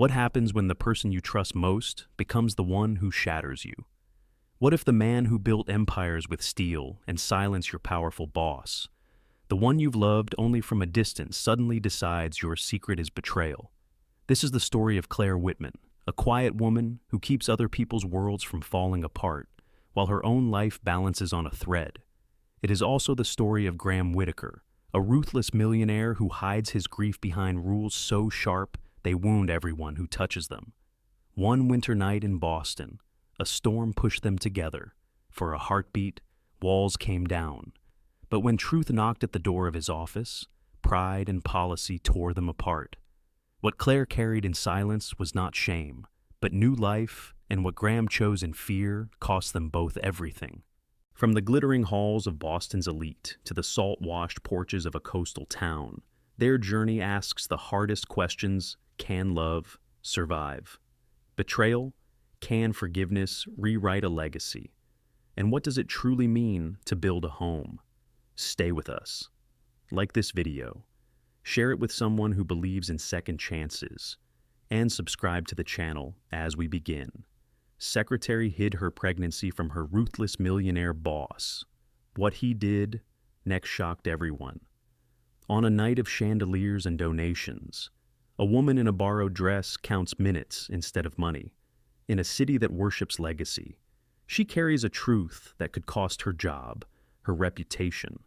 What happens when the person you trust most becomes the one who shatters you? What if the man who built empires with steel and silenced your powerful boss, the one you've loved only from a distance, suddenly decides your secret is betrayal? This is the story of Claire Whitman, a quiet woman who keeps other people's worlds from falling apart, while her own life balances on a thread. It is also the story of Graham Whitaker, a ruthless millionaire who hides his grief behind rules so sharp they wound everyone who touches them. One winter night in Boston, a storm pushed them together. For a heartbeat, walls came down. But when truth knocked at the door of his office, pride and policy tore them apart. What Claire carried in silence was not shame, but new life, and what Graham chose in fear cost them both everything. From the glittering halls of Boston's elite to the salt-washed porches of a coastal town, their journey asks the hardest questions: can love survive? Betrayal? Can forgiveness rewrite a legacy? And what does it truly mean to build a home? Stay with us. Like this video, share it with someone who believes in second chances, and subscribe to the channel as we begin. Secretary hid her pregnancy from her ruthless millionaire boss. What he did next shocked everyone. On a night of chandeliers and donations, a woman in a borrowed dress counts minutes instead of money. In a city that worships legacy, she carries a truth that could cost her job, her reputation,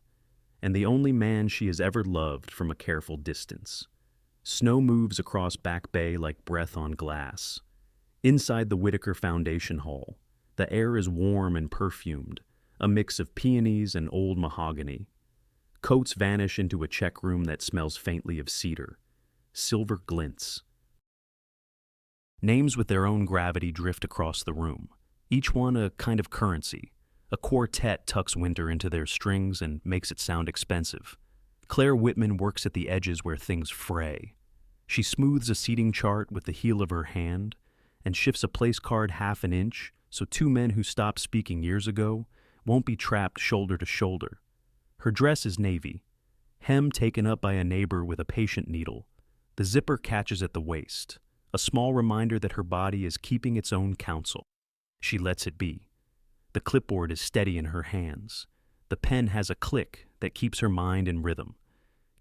and the only man she has ever loved from a careful distance. Snow moves across Back Bay like breath on glass. Inside the Whitaker Foundation Hall, the air is warm and perfumed, a mix of peonies and old mahogany. Coats vanish into a check room that smells faintly of cedar. Silver glints. Names with their own gravity drift across the room, each one a kind of currency. A quartet tucks winter into their strings and makes it sound expensive. Claire Whitman works at the edges where things fray. She smooths a seating chart with the heel of her hand and shifts a place card half an inch so two men who stopped speaking years ago won't be trapped shoulder to shoulder. Her dress is navy, hem taken up by a neighbor with a patient needle. The zipper catches at the waist, a small reminder that her body is keeping its own counsel. She lets it be. The clipboard is steady in her hands. The pen has a click that keeps her mind in rhythm.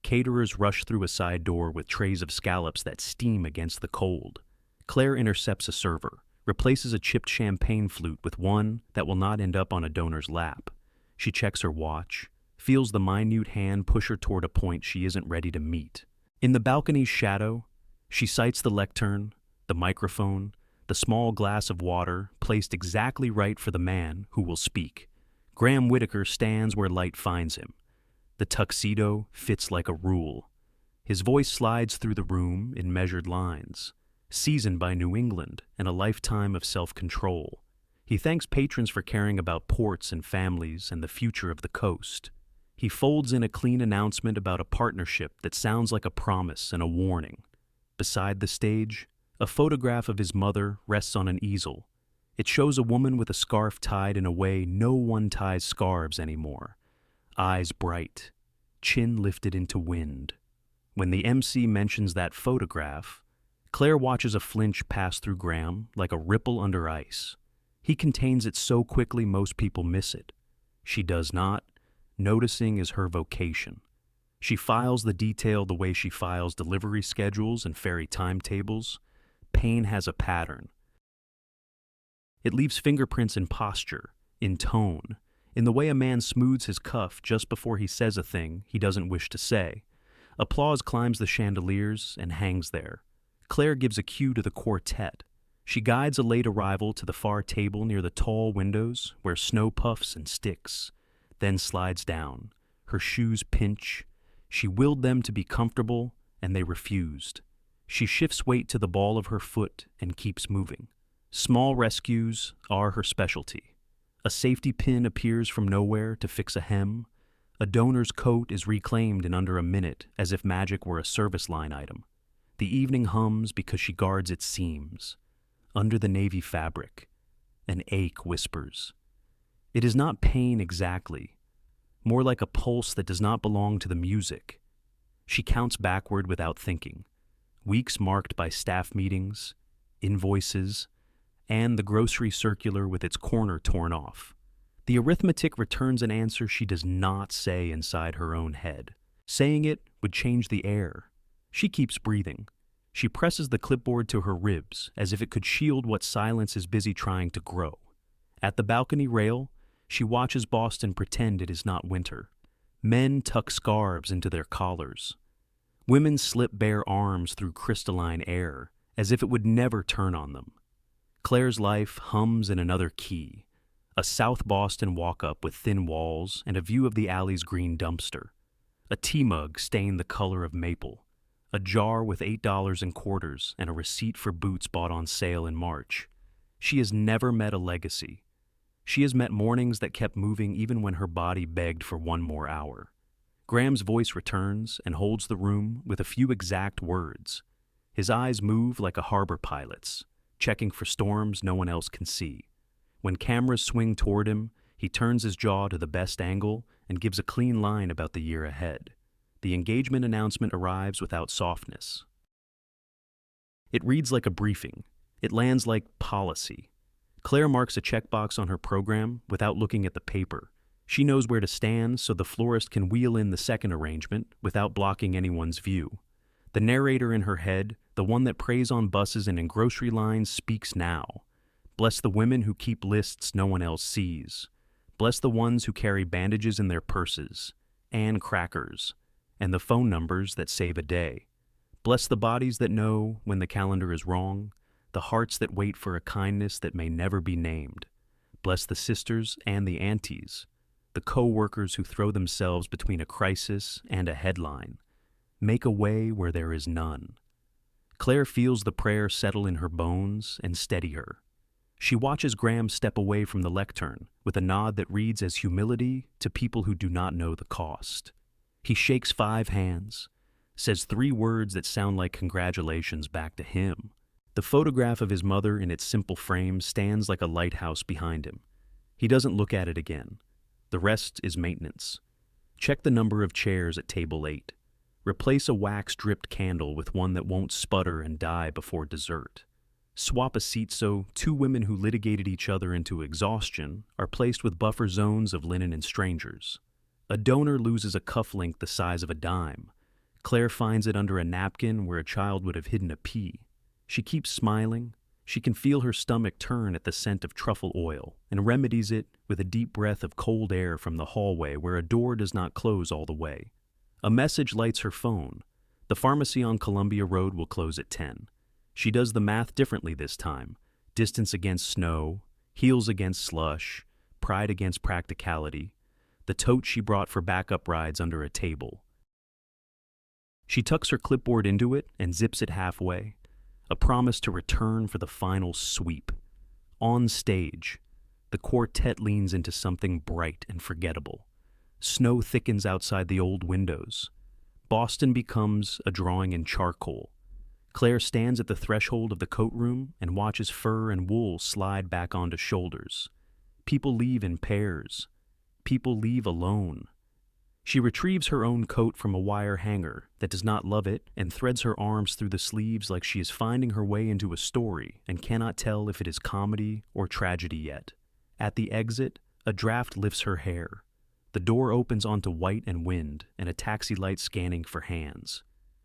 Caterers rush through a side door with trays of scallops that steam against the cold. Claire intercepts a server, replaces a chipped champagne flute with one that will not end up on a donor's lap. She checks her watch, feels the minute hand push her toward a point she isn't ready to meet. In the balcony's shadow, she sights the lectern, the microphone, the small glass of water placed exactly right for the man who will speak. Graham Whitaker stands where light finds him. The tuxedo fits like a rule. His voice slides through the room in measured lines, seasoned by New England and a lifetime of self-control. He thanks patrons for caring about ports and families and the future of the coast. He folds in a clean announcement about a partnership that sounds like a promise and a warning. Beside the stage, a photograph of his mother rests on an easel. It shows a woman with a scarf tied in a way no one ties scarves anymore. Eyes bright, chin lifted into wind. When the MC mentions that photograph, Claire watches a flinch pass through Graham like a ripple under ice. He contains it so quickly most people miss it. She does not. Noticing is her vocation. She files the detail the way she files delivery schedules and ferry timetables. Pain has a pattern. It leaves fingerprints in posture, in tone, in the way a man smooths his cuff just before he says a thing he doesn't wish to say. Applause climbs the chandeliers and hangs there. Claire gives a cue to the quartet. She guides a late arrival to the far table near the tall windows where snow puffs and sticks, then slides down. Her shoes pinch. She willed them to be comfortable, and they refused. She shifts weight to the ball of her foot and keeps moving. Small rescues are her specialty. A safety pin appears from nowhere to fix a hem. A donor's coat is reclaimed in under a minute as if magic were a service line item. The evening hums because she guards its seams. Under the navy fabric, an ache whispers. It is not pain exactly, more like a pulse that does not belong to the music. She counts backward without thinking. weeks marked by staff meetings, invoices, and the grocery circular with its corner torn off. The arithmetic returns an answer she does not say inside her own head. Saying it would change the air. She keeps breathing. She presses the clipboard to her ribs as if it could shield what silence is busy trying to grow. At the balcony rail, she watches Boston pretend it is not winter. Men tuck scarves into their collars. Women slip bare arms through crystalline air as if it would never turn on them. Claire's life hums in another key. A South Boston walk-up with thin walls and a view of the alley's green dumpster. A tea mug stained the color of maple. A jar with $8 in quarters and a receipt for boots bought on sale in March. She has never met a legacy. She has met mornings that kept moving even when her body begged for one more hour. Graham's voice returns and holds the room with a few exact words. His eyes move like a harbor pilot's, checking for storms no one else can see. When cameras swing toward him, he turns his jaw to the best angle and gives a clean line about the year ahead. The engagement announcement arrives without softness. It reads like a briefing. It lands like policy. Claire marks a checkbox on her program without looking at the paper. She knows where to stand so the florist can wheel in the second arrangement without blocking anyone's view. The narrator in her head, the one that preys on buses and in grocery lines, speaks now. Bless the women who keep lists no one else sees. Bless the ones who carry bandages in their purses, and crackers, and the phone numbers that save a day. Bless the bodies that know when the calendar is wrong, the hearts that wait for a kindness that may never be named. Bless the sisters and the aunties, the co-workers who throw themselves between a crisis and a headline. Make a way where there is none. Claire feels the prayer settle in her bones and steady her. She watches Graham step away from the lectern with a nod that reads as humility to people who do not know the cost. He shakes 5 hands, says 3 words that sound like congratulations back to him. The photograph of his mother in its simple frame stands like a lighthouse behind him. He doesn't look at it again. The rest is maintenance. Check the number of chairs at table 8. Replace a wax-dripped candle with one that won't sputter and die before dessert. Swap a seat so 2 women who litigated each other into exhaustion are placed with buffer zones of linen and strangers. A donor loses a cufflink the size of a dime. Claire finds it under a napkin where a child would have hidden a pea. She keeps smiling. She can feel her stomach turn at the scent of truffle oil and remedies it with a deep breath of cold air from the hallway where a door does not close all the way. A message lights her phone. The pharmacy on Columbia Road will close at 10. She does the math differently this time. Distance against snow, heels against slush, pride against practicality. The tote she brought for backup rides under a table. She tucks her clipboard into it and zips it halfway. A promise to return for the final sweep. On stage, the quartet leans into something bright and forgettable. Snow thickens outside the old windows. Boston becomes a drawing in charcoal. Claire stands at the threshold of the coat room and watches fur and wool slide back onto shoulders. People leave in pairs. People leave alone. She retrieves her own coat from a wire hanger that does not love it and threads her arms through the sleeves like she is finding her way into a story and cannot tell if it is comedy or tragedy yet. At the exit, a draft lifts her hair. The door opens onto white and wind and a taxi light scanning for hands.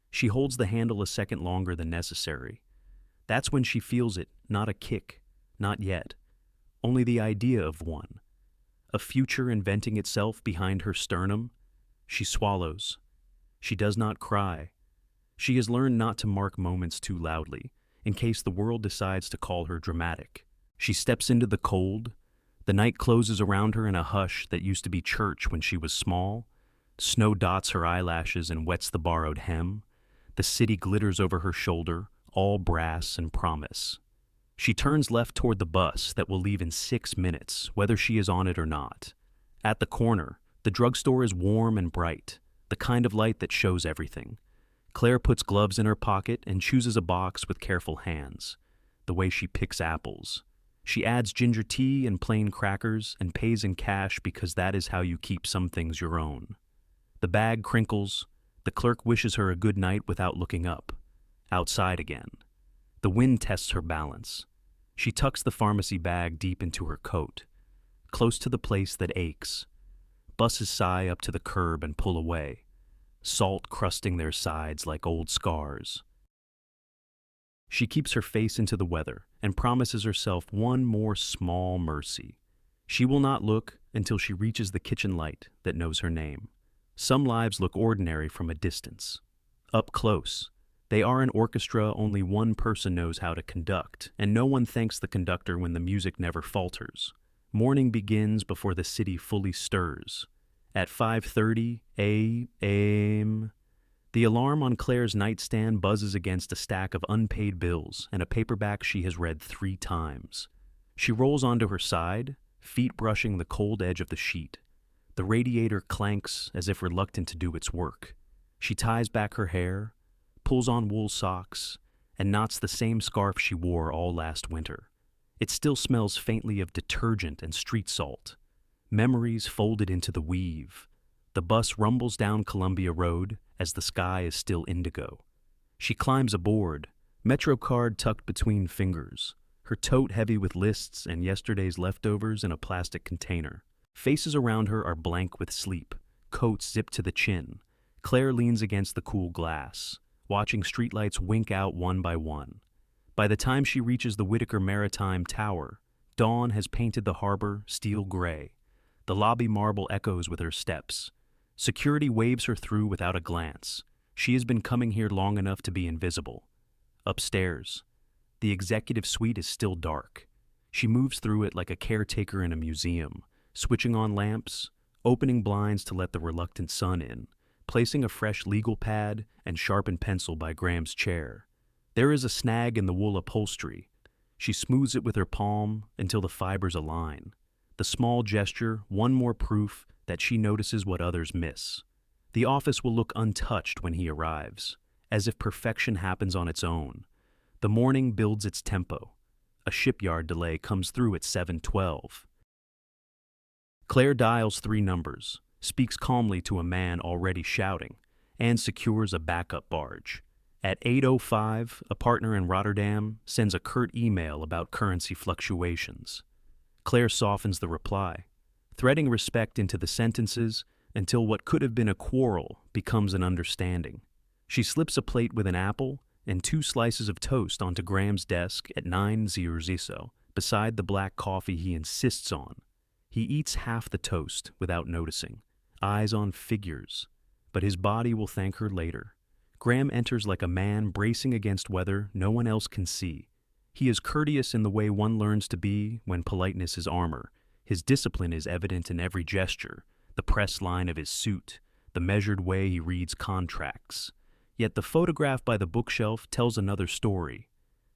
She holds the handle a second longer than necessary. That's when she feels it, not a kick, not yet. Only the idea of one. A future inventing itself behind her sternum. She swallows. She does not cry. She has learned not to mark moments too loudly, in case the world decides to call her dramatic. She steps into the cold. The night closes around her in a hush that used to be church when she was small. Snow dots her eyelashes and wets the borrowed hem. The city glitters over her shoulder, all brass and promise. She turns left toward the bus that will leave in 6 minutes, whether she is on it or not. At the corner, the drugstore is warm and bright, the kind of light that shows everything. Claire puts gloves in her pocket and chooses a box with careful hands, the way she picks apples. She adds ginger tea and plain crackers and pays in cash because that is how you keep some things your own. The bag crinkles. The clerk wishes her a good night without looking up. Outside again. The wind tests her balance. She tucks the pharmacy bag deep into her coat, close to the place that aches. Buses sigh up to the curb and pull away, salt crusting their sides like old scars. She keeps her face into the weather and promises herself one more small mercy. She will not look until she reaches the kitchen light that knows her name. Some lives look ordinary from a distance. Up close, they are an orchestra only one person knows how to conduct, and no one thanks the conductor when the music never falters. Morning begins before the city fully stirs. At 5:30 a.m., the alarm on Claire's nightstand buzzes against a stack of unpaid bills and a paperback she has read 3 times. She rolls onto her side, feet brushing the cold edge of the sheet. The radiator clanks as if reluctant to do its work. She ties back her hair, pulls on wool socks, and knots the same scarf she wore all last winter. It still smells faintly of detergent and street salt. Memories folded into the weave. The bus rumbles down Columbia Road as the sky is still indigo. She climbs aboard, MetroCard tucked between fingers, her tote heavy with lists and yesterday's leftovers in a plastic container. Faces around her are blank with sleep, coats zipped to the chin. Claire leans against the cool glass, watching streetlights wink out one by one. By the time she reaches the Whitaker Maritime Tower, dawn has painted the harbor steel gray. The lobby marble echoes with her steps. Security waves her through without a glance. She has been coming here long enough to be invisible. Upstairs, the executive suite is still dark. She moves through it like a caretaker in a museum, switching on lamps, opening blinds to let the reluctant sun in, placing a fresh legal pad and sharpened pencil by Graham's chair. There is a snag in the wool upholstery. She smooths it with her palm until the fibers align. The small gesture, one more proof that she notices what others miss. The office will look untouched when he arrives, as if perfection happens on its own. The morning builds its tempo. A shipyard delay comes through at 7:12. Claire dials 3 numbers, speaks calmly to a man already shouting, and secures a backup barge. At 8:05, a partner in Rotterdam sends a curt email about currency fluctuations. Claire softens the reply, threading respect into the sentences until what could have been a quarrel becomes an understanding. She slips a plate with an apple and 2 slices of toast onto Graham's desk at 9:00, beside the black coffee he insists on. He eats half the toast without noticing, eyes on figures, but his body will thank her later. Graham enters like a man bracing against weather no one else can see. He is courteous in the way one learns to be when politeness is armor. His discipline is evident in every gesture, the pressed line of his suit, the measured way he reads contracts. Yet the photograph by the bookshelf tells another story.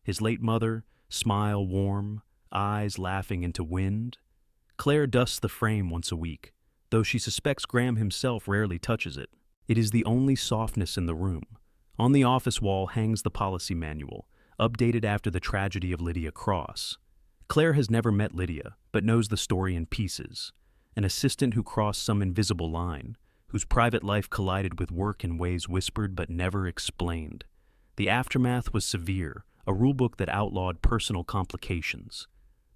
His late mother, smile warm, eyes laughing into wind. Claire dusts the frame once a week, though she suspects Graham himself rarely touches it. It is the only softness in the room. On the office wall hangs the policy manual, updated after the tragedy of Lydia Cross. Claire has never met Lydia, but knows the story in pieces. An assistant who crossed some invisible line, whose private life collided with work in ways whispered but never explained. The aftermath was severe, a rulebook that outlawed personal complications.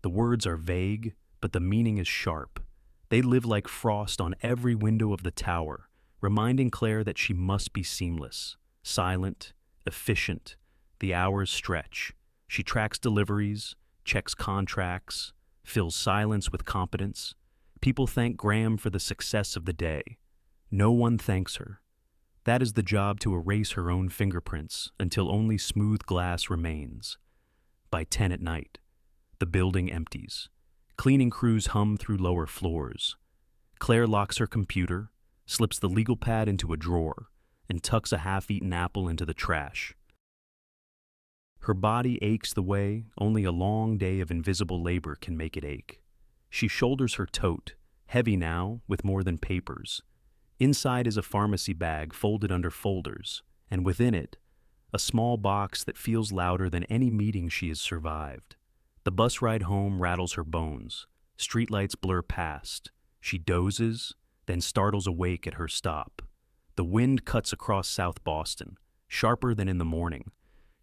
The words are vague, but the meaning is sharp. They live like frost on every window of the tower, reminding Claire that she must be seamless, silent, efficient. The hours stretch. She tracks deliveries, checks contracts, fills silence with competence. People thank Graham for the success of the day. No one thanks her. That is the job, to erase her own fingerprints until only smooth glass remains. By 10 at night, the building empties. Cleaning crews hum through lower floors. Claire locks her computer, slips the legal pad into a drawer, and tucks a half-eaten apple into the trash. Her body aches the way only a long day of invisible labor can make it ache. She shoulders her tote, heavy now with more than papers. Inside is a pharmacy bag folded under folders, and within it, a small box that feels louder than any meeting she has survived. The bus ride home rattles her bones. Streetlights blur past. She dozes, then startles awake at her stop. The wind cuts across South Boston, sharper than in the morning.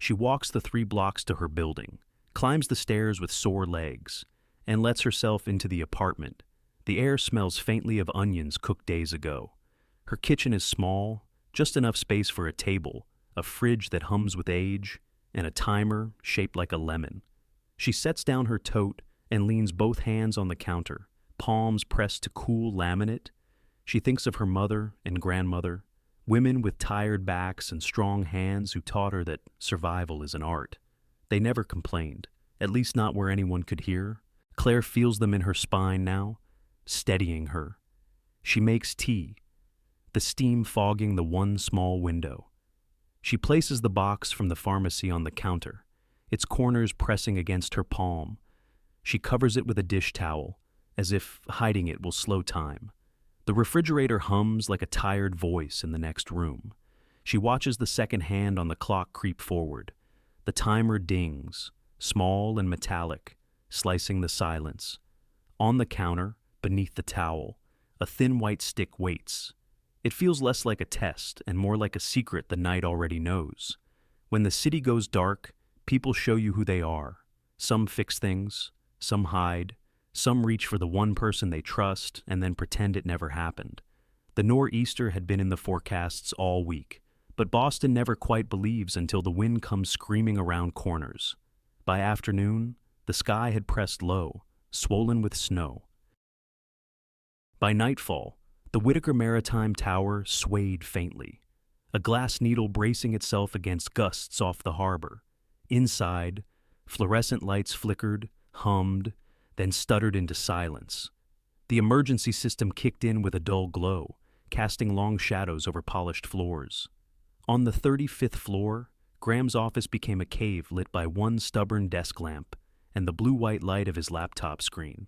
She walks the 3 blocks to her building, climbs the stairs with sore legs, and lets herself into the apartment. The air smells faintly of onions cooked days ago. Her kitchen is small, just enough space for a table, a fridge that hums with age, and a timer shaped like a lemon. She sets down her tote and leans both hands on the counter, palms pressed to cool laminate. She thinks of her mother and grandmother, women with tired backs and strong hands who taught her that survival is an art. They never complained, at least not where anyone could hear. Claire feels them in her spine now, steadying her. She makes tea, the steam fogging the one small window. She places the box from the pharmacy on the counter, its corners pressing against her palm. She covers it with a dish towel, as if hiding it will slow time. The refrigerator hums like a tired voice in the next room. She watches the second hand on the clock creep forward. The timer dings, small and metallic, slicing the silence. On the counter, beneath the towel, a thin white stick waits. It feels less like a test and more like a secret the night already knows. When the city goes dark, people show you who they are. Some fix things, some hide, some reach for the one person they trust and then pretend it never happened. The nor'easter had been in the forecasts all week, but Boston never quite believes until the wind comes screaming around corners. By afternoon, the sky had pressed low, swollen with snow. By nightfall, the Whitaker Maritime Tower swayed faintly, a glass needle bracing itself against gusts off the harbor. Inside, fluorescent lights flickered, hummed, then stuttered into silence. The emergency system kicked in with a dull glow, casting long shadows over polished floors. On the 35th floor, Graham's office became a cave lit by one stubborn desk lamp and the blue-white light of his laptop screen.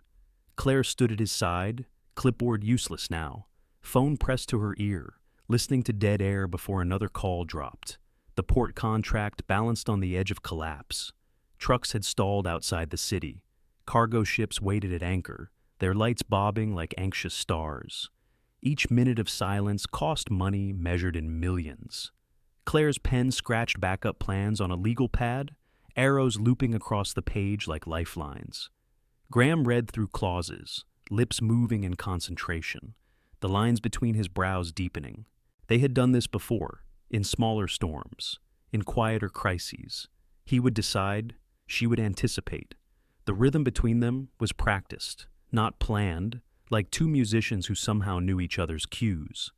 Claire stood at his side, clipboard useless now, phone pressed to her ear, listening to dead air before another call dropped. The port contract balanced on the edge of collapse. Trucks had stalled outside the city. Cargo ships waited at anchor, their lights bobbing like anxious stars. Each minute of silence cost money measured in millions. Claire's pen scratched backup plans on a legal pad, arrows looping across the page like lifelines. Graham read through clauses, lips moving in concentration, the lines between his brows deepening. They had done this before, in smaller storms, in quieter crises. He would decide, she would anticipate. The rhythm between them was practiced, not planned, like two musicians who somehow knew each other's cues.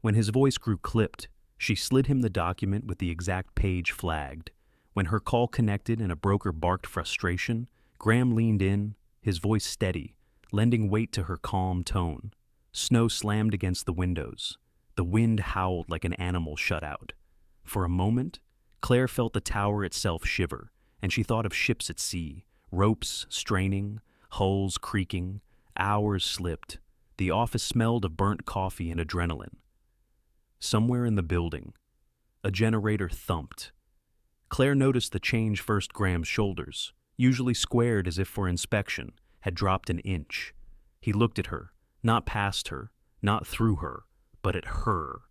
When his voice grew clipped, she slid him the document with the exact page flagged. When her call connected and a broker barked frustration, Graham leaned in, his voice steady, lending weight to her calm tone. Snow slammed against the windows. The wind howled like an animal shut out. For a moment, Claire felt the tower itself shiver, and she thought of ships at sea. Ropes straining, hulls creaking, hours slipped. The office smelled of burnt coffee and adrenaline. Somewhere in the building, a generator thumped. Claire noticed the change first Graham's shoulders, usually squared as if for inspection, had dropped an inch. He looked at her, not past her, not through her, but at her.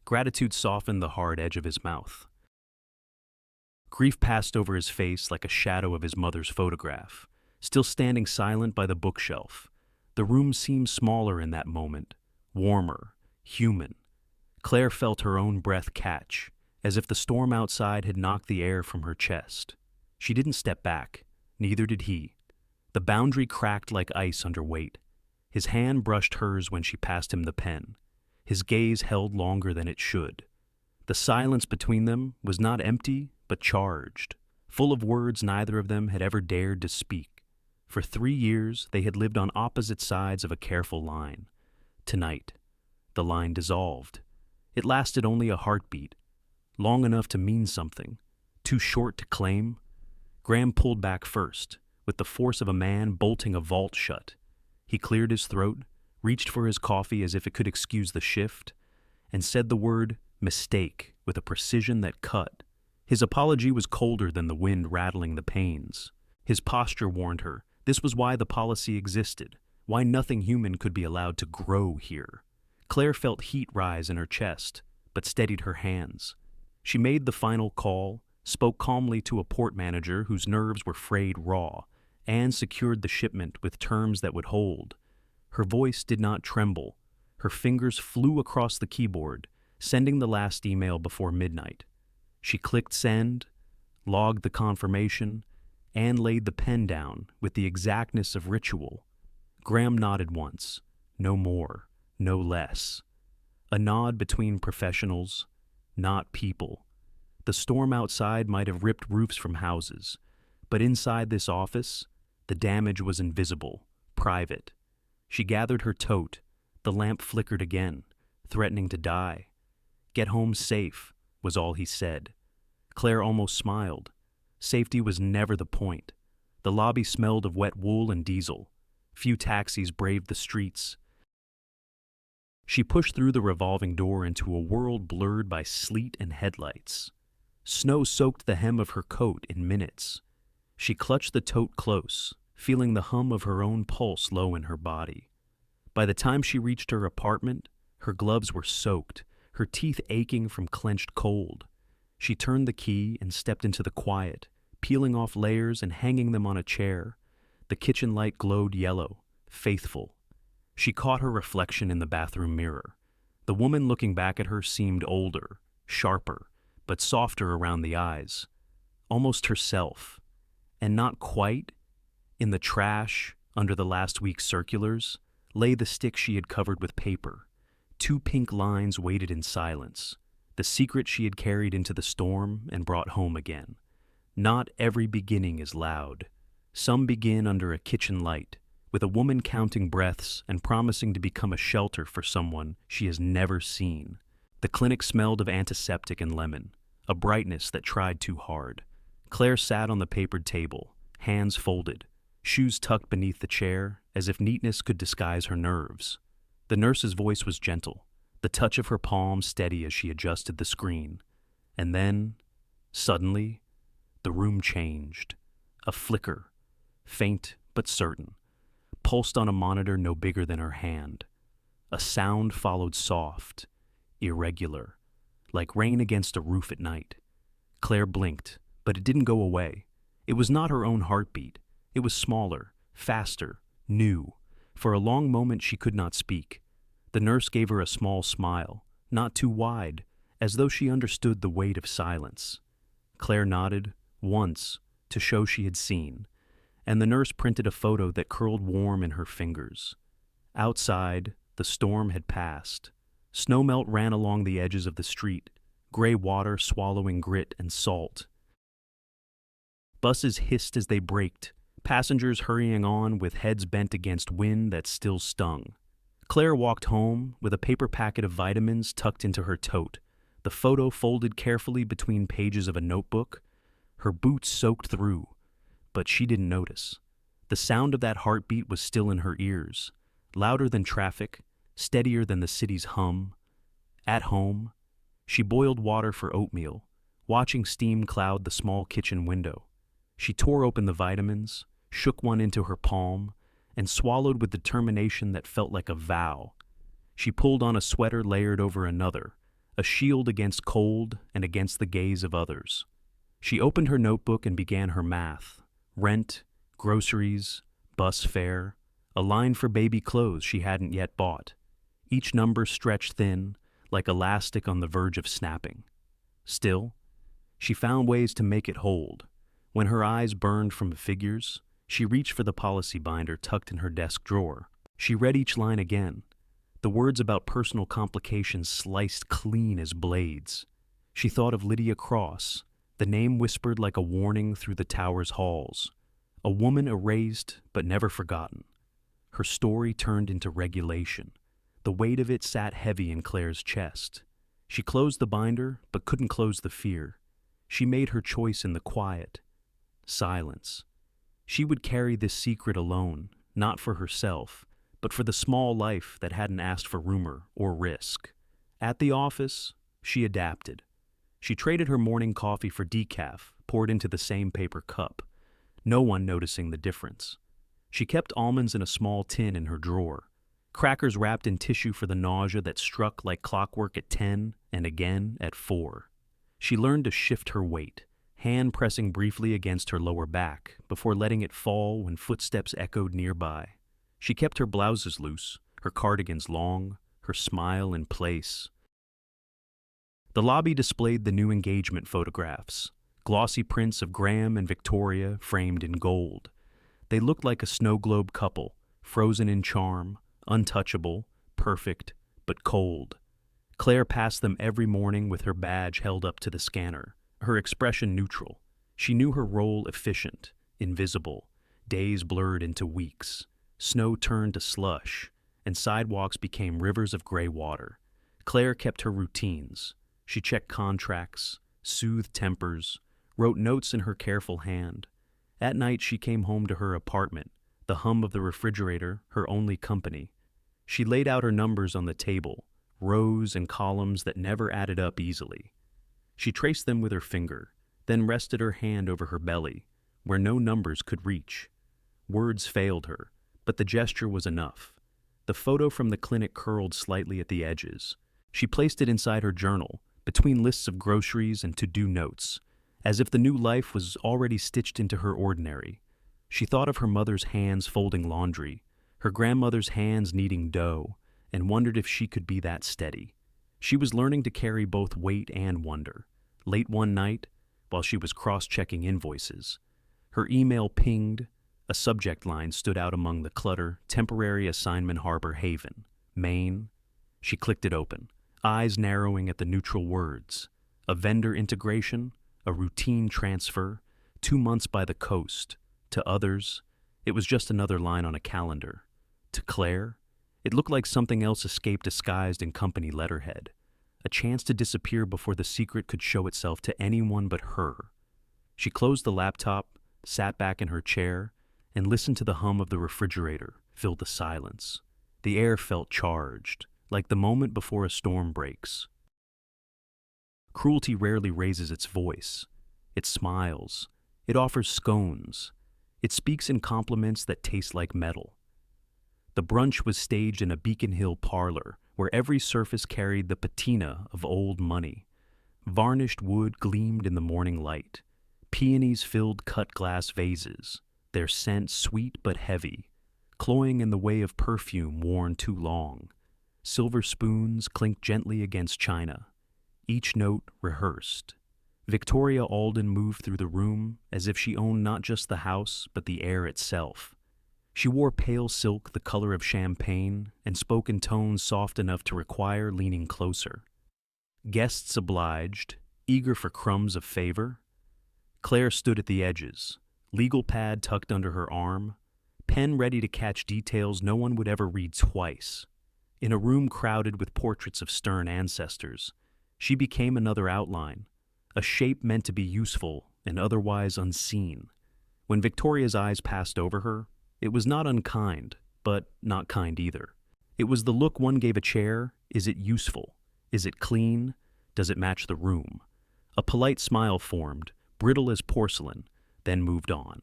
Gratitude softened the hard edge of his mouth. Grief passed over his face like a shadow of his mother's photograph, still standing silent by the bookshelf. The room seemed smaller in that moment, warmer, human. Claire felt her own breath catch, as if the storm outside had knocked the air from her chest. She didn't step back, neither did he. The boundary cracked like ice under weight. His hand brushed hers when she passed him the pen. His gaze held longer than it should. The silence between them was not empty, but charged, full of words neither of them had ever dared to speak. For 3 years, they had lived on opposite sides of a careful line. Tonight, the line dissolved. It lasted only a heartbeat, long enough to mean something, too short to claim. Graham pulled back first, with the force of a man bolting a vault shut. He cleared his throat, reached for his coffee as if it could excuse the shift, and said the word mistake with a precision that cut. His apology was colder than the wind rattling the panes. His posture warned her this was why the policy existed, why nothing human could be allowed to grow here. Claire felt heat rise in her chest, but steadied her hands. She made the final call, spoke calmly to a port manager whose nerves were frayed raw, and secured the shipment with terms that would hold. Her voice did not tremble. Her fingers flew across the keyboard, sending the last email before midnight. She clicked send, logged the confirmation, and laid the pen down with the exactness of ritual. Graham nodded once, no more, no less. A nod between professionals, not people. The storm outside might have ripped roofs from houses, but inside this office, the damage was invisible, private. She gathered her tote. The lamp flickered again, threatening to die. "Get home safe," was all he said. Claire almost smiled. Safety was never the point. The lobby smelled of wet wool and diesel. Few taxis braved the streets. She pushed through the revolving door into a world blurred by sleet and headlights. Snow soaked the hem of her coat in minutes. She clutched the tote close, feeling the hum of her own pulse low in her body. By the time she reached her apartment, her gloves were soaked, her teeth aching from clenched cold. She turned the key and stepped into the quiet, peeling off layers and hanging them on a chair. The kitchen light glowed yellow, faithful. She caught her reflection in the bathroom mirror. The woman looking back at her seemed older, sharper, but softer around the eyes. Almost herself. And not quite. In the trash, under the last week's circulars, lay the stick she had covered with paper. 2 pink lines waited in silence. The secret she had carried into the storm and brought home again. Not every beginning is loud. Some begin under a kitchen light, with a woman counting breaths and promising to become a shelter for someone she has never seen. The clinic smelled of antiseptic and lemon, a brightness that tried too hard. Claire sat on the papered table, hands folded, shoes tucked beneath the chair, as if neatness could disguise her nerves. The nurse's voice was gentle, the touch of her palm steady as she adjusted the screen. And then, suddenly, the room changed. A flicker, faint but certain, pulsed on a monitor no bigger than her hand. A sound followed soft, irregular, like rain against a roof at night. Claire blinked, but it didn't go away. It was not her own heartbeat. It was smaller, faster, new. For a long moment she could not speak. The nurse gave her a small smile, not too wide, as though she understood the weight of silence. Claire nodded, once, to show she had seen, and the nurse printed a photo that curled warm in her fingers. Outside, the storm had passed. Snowmelt ran along the edges of the street, gray water swallowing grit and salt. Buses hissed as they braked, passengers hurrying on with heads bent against wind that still stung. Claire walked home with a paper packet of vitamins tucked into her tote, the photo folded carefully between pages of a notebook. Her boots soaked through, but she didn't notice. The sound of that heartbeat was still in her ears, louder than traffic, steadier than the city's hum. At home, she boiled water for oatmeal, watching steam cloud the small kitchen window. She tore open the vitamins, shook one into her palm, and swallowed with determination that felt like a vow. She pulled on a sweater layered over another, a shield against cold and against the gaze of others. She opened her notebook and began her math. Rent, groceries, bus fare, a line for baby clothes she hadn't yet bought. Each number stretched thin, like elastic on the verge of snapping. Still, she found ways to make it hold. When her eyes burned from the figures, she reached for the policy binder tucked in her desk drawer. She read each line again. The words about personal complications sliced clean as blades. She thought of Lydia Cross, the name whispered like a warning through the tower's halls. A woman erased but never forgotten. Her story turned into regulation. The weight of it sat heavy in Claire's chest. She closed the binder but couldn't close the fear. She made her choice in the quiet. Silence. She would carry this secret alone, not for herself, but for the small life that hadn't asked for rumor or risk. At the office, she adapted. She traded her morning coffee for decaf, poured into the same paper cup, no one noticing the difference. She kept almonds in a small tin in her drawer, crackers wrapped in tissue for the nausea that struck like clockwork at 10 and again at 4. She learned to shift her weight, hand pressing briefly against her lower back before letting it fall when footsteps echoed nearby. She kept her blouses loose, her cardigans long, her smile in place. The lobby displayed the new engagement photographs, glossy prints of Graham and Victoria framed in gold. They looked like a snow globe couple, frozen in charm, untouchable, perfect, but cold. Claire passed them every morning with her badge held up to the scanner, her expression neutral. She knew her role efficient, invisible. Days blurred into weeks. Snow turned to slush, and sidewalks became rivers of gray water. Claire kept her routines. She checked contracts, soothed tempers, wrote notes in her careful hand. At night she came home to her apartment, the hum of the refrigerator her only company. She laid out her numbers on the table, rows and columns that never added up easily. She traced them with her finger, then rested her hand over her belly, where no numbers could reach. Words failed her, but the gesture was enough. The photo from the clinic curled slightly at the edges. She placed it inside her journal, between lists of groceries and to-do notes, as if the new life was already stitched into her ordinary. She thought of her mother's hands folding laundry, her grandmother's hands kneading dough, and wondered if she could be that steady. She was learning to carry both weight and wonder. Late one night, while she was cross-checking invoices, her email pinged. A subject line stood out among the clutter: temporary assignment, Harbor Haven, Maine. She clicked it open, eyes narrowing at the neutral words. A vendor integration, a routine transfer, 2 months by the coast. To others, it was just another line on a calendar. To Claire, it looked like something else escaped disguised in company letterhead. A chance to disappear before the secret could show itself to anyone but her. She closed the laptop, sat back in her chair, and listened to the hum of the refrigerator fill the silence. The air felt charged, like the moment before a storm breaks. Cruelty rarely raises its voice. It smiles. It offers scones. It speaks in compliments that taste like metal. The brunch was staged in a Beacon Hill parlor, where every surface carried the patina of old money. Varnished wood gleamed in the morning light. Peonies filled cut glass vases, their scent sweet but heavy, cloying in the way of perfume worn too long. Silver spoons clinked gently against china, each note rehearsed. Victoria Alden moved through the room as if she owned not just the house, but the air itself. She wore pale silk the color of champagne and spoke in tones soft enough to require leaning closer. Guests obliged, eager for crumbs of favor. Claire stood at the edges, legal pad tucked under her arm, pen ready to catch details no one would ever read twice. In a room crowded with portraits of stern ancestors, she became another outline, a shape meant to be useful and otherwise unseen. When Victoria's eyes passed over her, it was not unkind, but not kind either. It was the look one gave a chair. Is it useful? Is it clean? Does it match the room? A polite smile formed, brittle as porcelain, then moved on.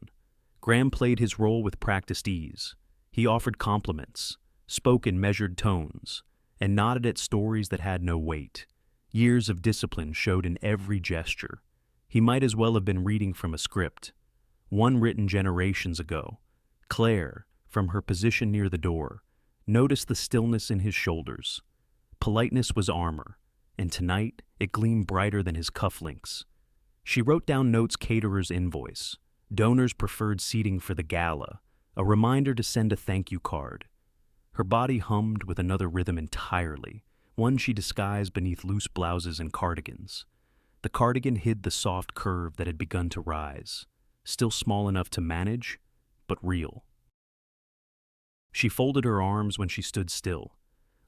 Graham played his role with practiced ease. He offered compliments, spoke in measured tones, and nodded at stories that had no weight. Years of discipline showed in every gesture. He might as well have been reading from a script, one written generations ago. Claire, from her position near the door, noticed the stillness in his shoulders. Politeness was armor, and tonight it gleamed brighter than his cufflinks. She wrote down notes: caterer's invoice, donors' preferred seating for the gala, a reminder to send a thank you card. Her body hummed with another rhythm entirely, one she disguised beneath loose blouses and cardigans. The cardigan hid the soft curve that had begun to rise, still small enough to manage, but real. She folded her arms when she stood still,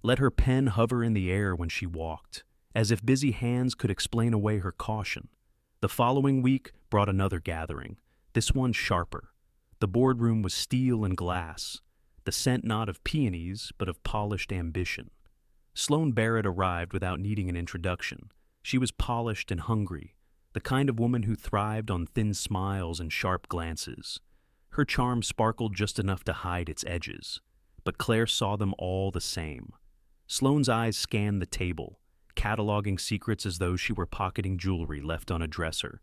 let her pen hover in the air when she walked, as if busy hands could explain away her caution. The following week brought another gathering, this one sharper. The boardroom was steel and glass, the scent not of peonies, but of polished ambition. Sloane Barrett arrived without needing an introduction. She was polished and hungry, the kind of woman who thrived on thin smiles and sharp glances. Her charm sparkled just enough to hide its edges, but Claire saw them all the same. Sloane's eyes scanned the table, cataloging secrets as though she were pocketing jewelry left on a dresser.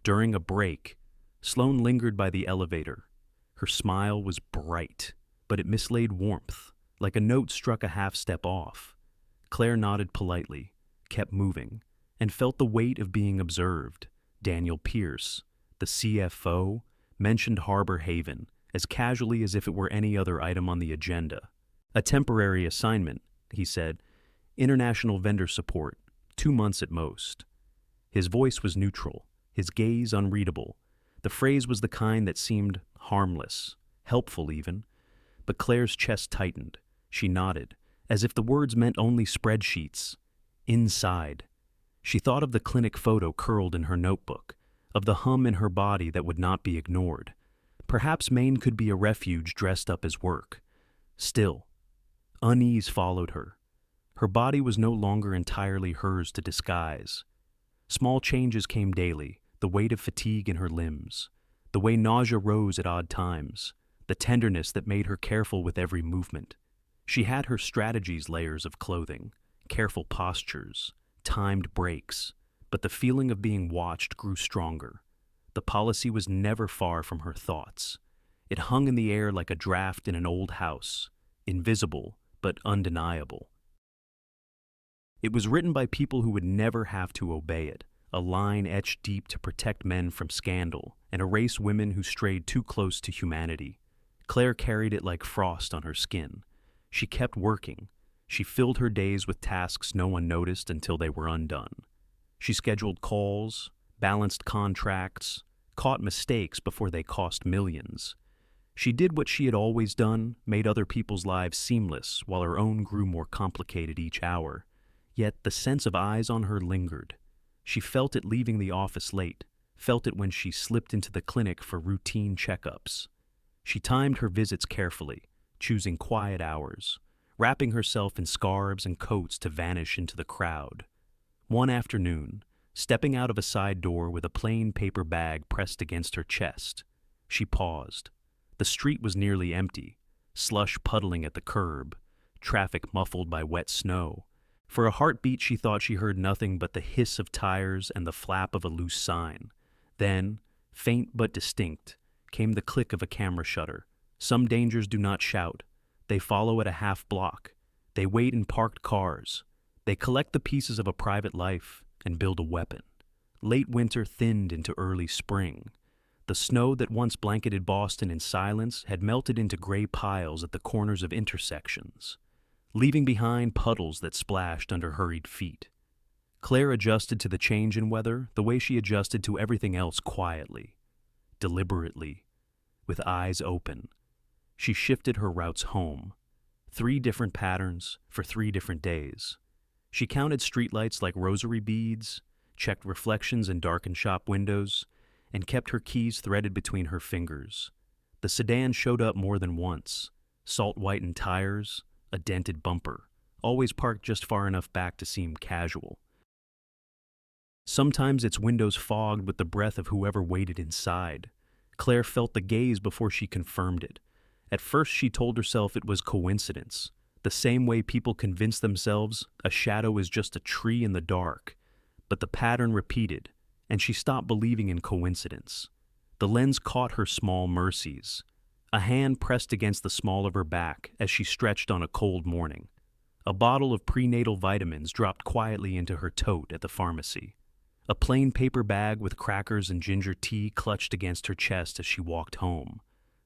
During a break, Sloane lingered by the elevator. Her smile was bright, but it mislaid warmth, like a note struck a half step off. Claire nodded politely, kept moving, and felt the weight of being observed. Daniel Pierce, the CFO, mentioned Harbor Haven as casually as if it were any other item on the agenda. A temporary assignment, he said. International vendor support, 2 months at most. His voice was neutral, his gaze unreadable. The phrase was the kind that seemed harmless, helpful even. But Claire's chest tightened. She nodded, as if the words meant only spreadsheets. Inside. She thought of the clinic photo curled in her notebook, of the hum in her body that would not be ignored. Perhaps Maine could be a refuge dressed up as work. Still, unease followed her. Her body was no longer entirely hers to disguise. Small changes came daily, the weight of fatigue in her limbs, the way nausea rose at odd times, the tenderness that made her careful with every movement. She had her strategies layers of clothing, careful postures, timed breaks, but the feeling of being watched grew stronger. The policy was never far from her thoughts. It hung in the air like a draft in an old house, invisible but undeniable. It was written by people who would never have to obey it, a line etched deep to protect men from scandal and erase women who strayed too close to humanity. Claire carried it like frost on her skin. She kept working. She filled her days with tasks no one noticed until they were undone. She scheduled calls, balanced contracts, caught mistakes before they cost millions. She did what she had always done, made other people's lives seamless while her own grew more complicated each hour. Yet the sense of eyes on her lingered. She felt it leaving the office late, felt it when she slipped into the clinic for routine checkups. She timed her visits carefully, choosing quiet hours, wrapping herself in scarves and coats to vanish into the crowd. One afternoon, stepping out of a side door with a plain paper bag pressed against her chest, she paused. The street was nearly empty, slush puddling at the curb, traffic muffled by wet snow. For a heartbeat, she thought she heard nothing but the hiss of tires and the flap of a loose sign. Then, faint but distinct, came the click of a camera shutter. Some dangers do not shout. They follow at a half block. They wait in parked cars. They collect the pieces of a private life and build a weapon. Late winter thinned into early spring. The snow that once blanketed Boston in silence had melted into gray piles at the corners of intersections, leaving behind puddles that splashed under hurried feet. Claire adjusted to the change in weather the way she adjusted to everything else quietly, deliberately, with eyes open. She shifted her routes home. 3 different patterns for 3 different days. She counted streetlights like rosary beads, checked reflections in darkened shop windows, and kept her keys threaded between her fingers. The sedan showed up more than once. Salt-whitened tires, a dented bumper, always parked just far enough back to seem casual. Sometimes its windows fogged with the breath of whoever waited inside. Claire felt the gaze before she confirmed it. At first she told herself it was coincidence, the same way people convince themselves a shadow is just a tree in the dark. But the pattern repeated, and she stopped believing in coincidence. The lens caught her small mercies. A hand pressed against the small of her back as she stretched on a cold morning. A bottle of prenatal vitamins dropped quietly into her tote at the pharmacy. A plain paper bag with crackers and ginger tea clutched against her chest as she walked home.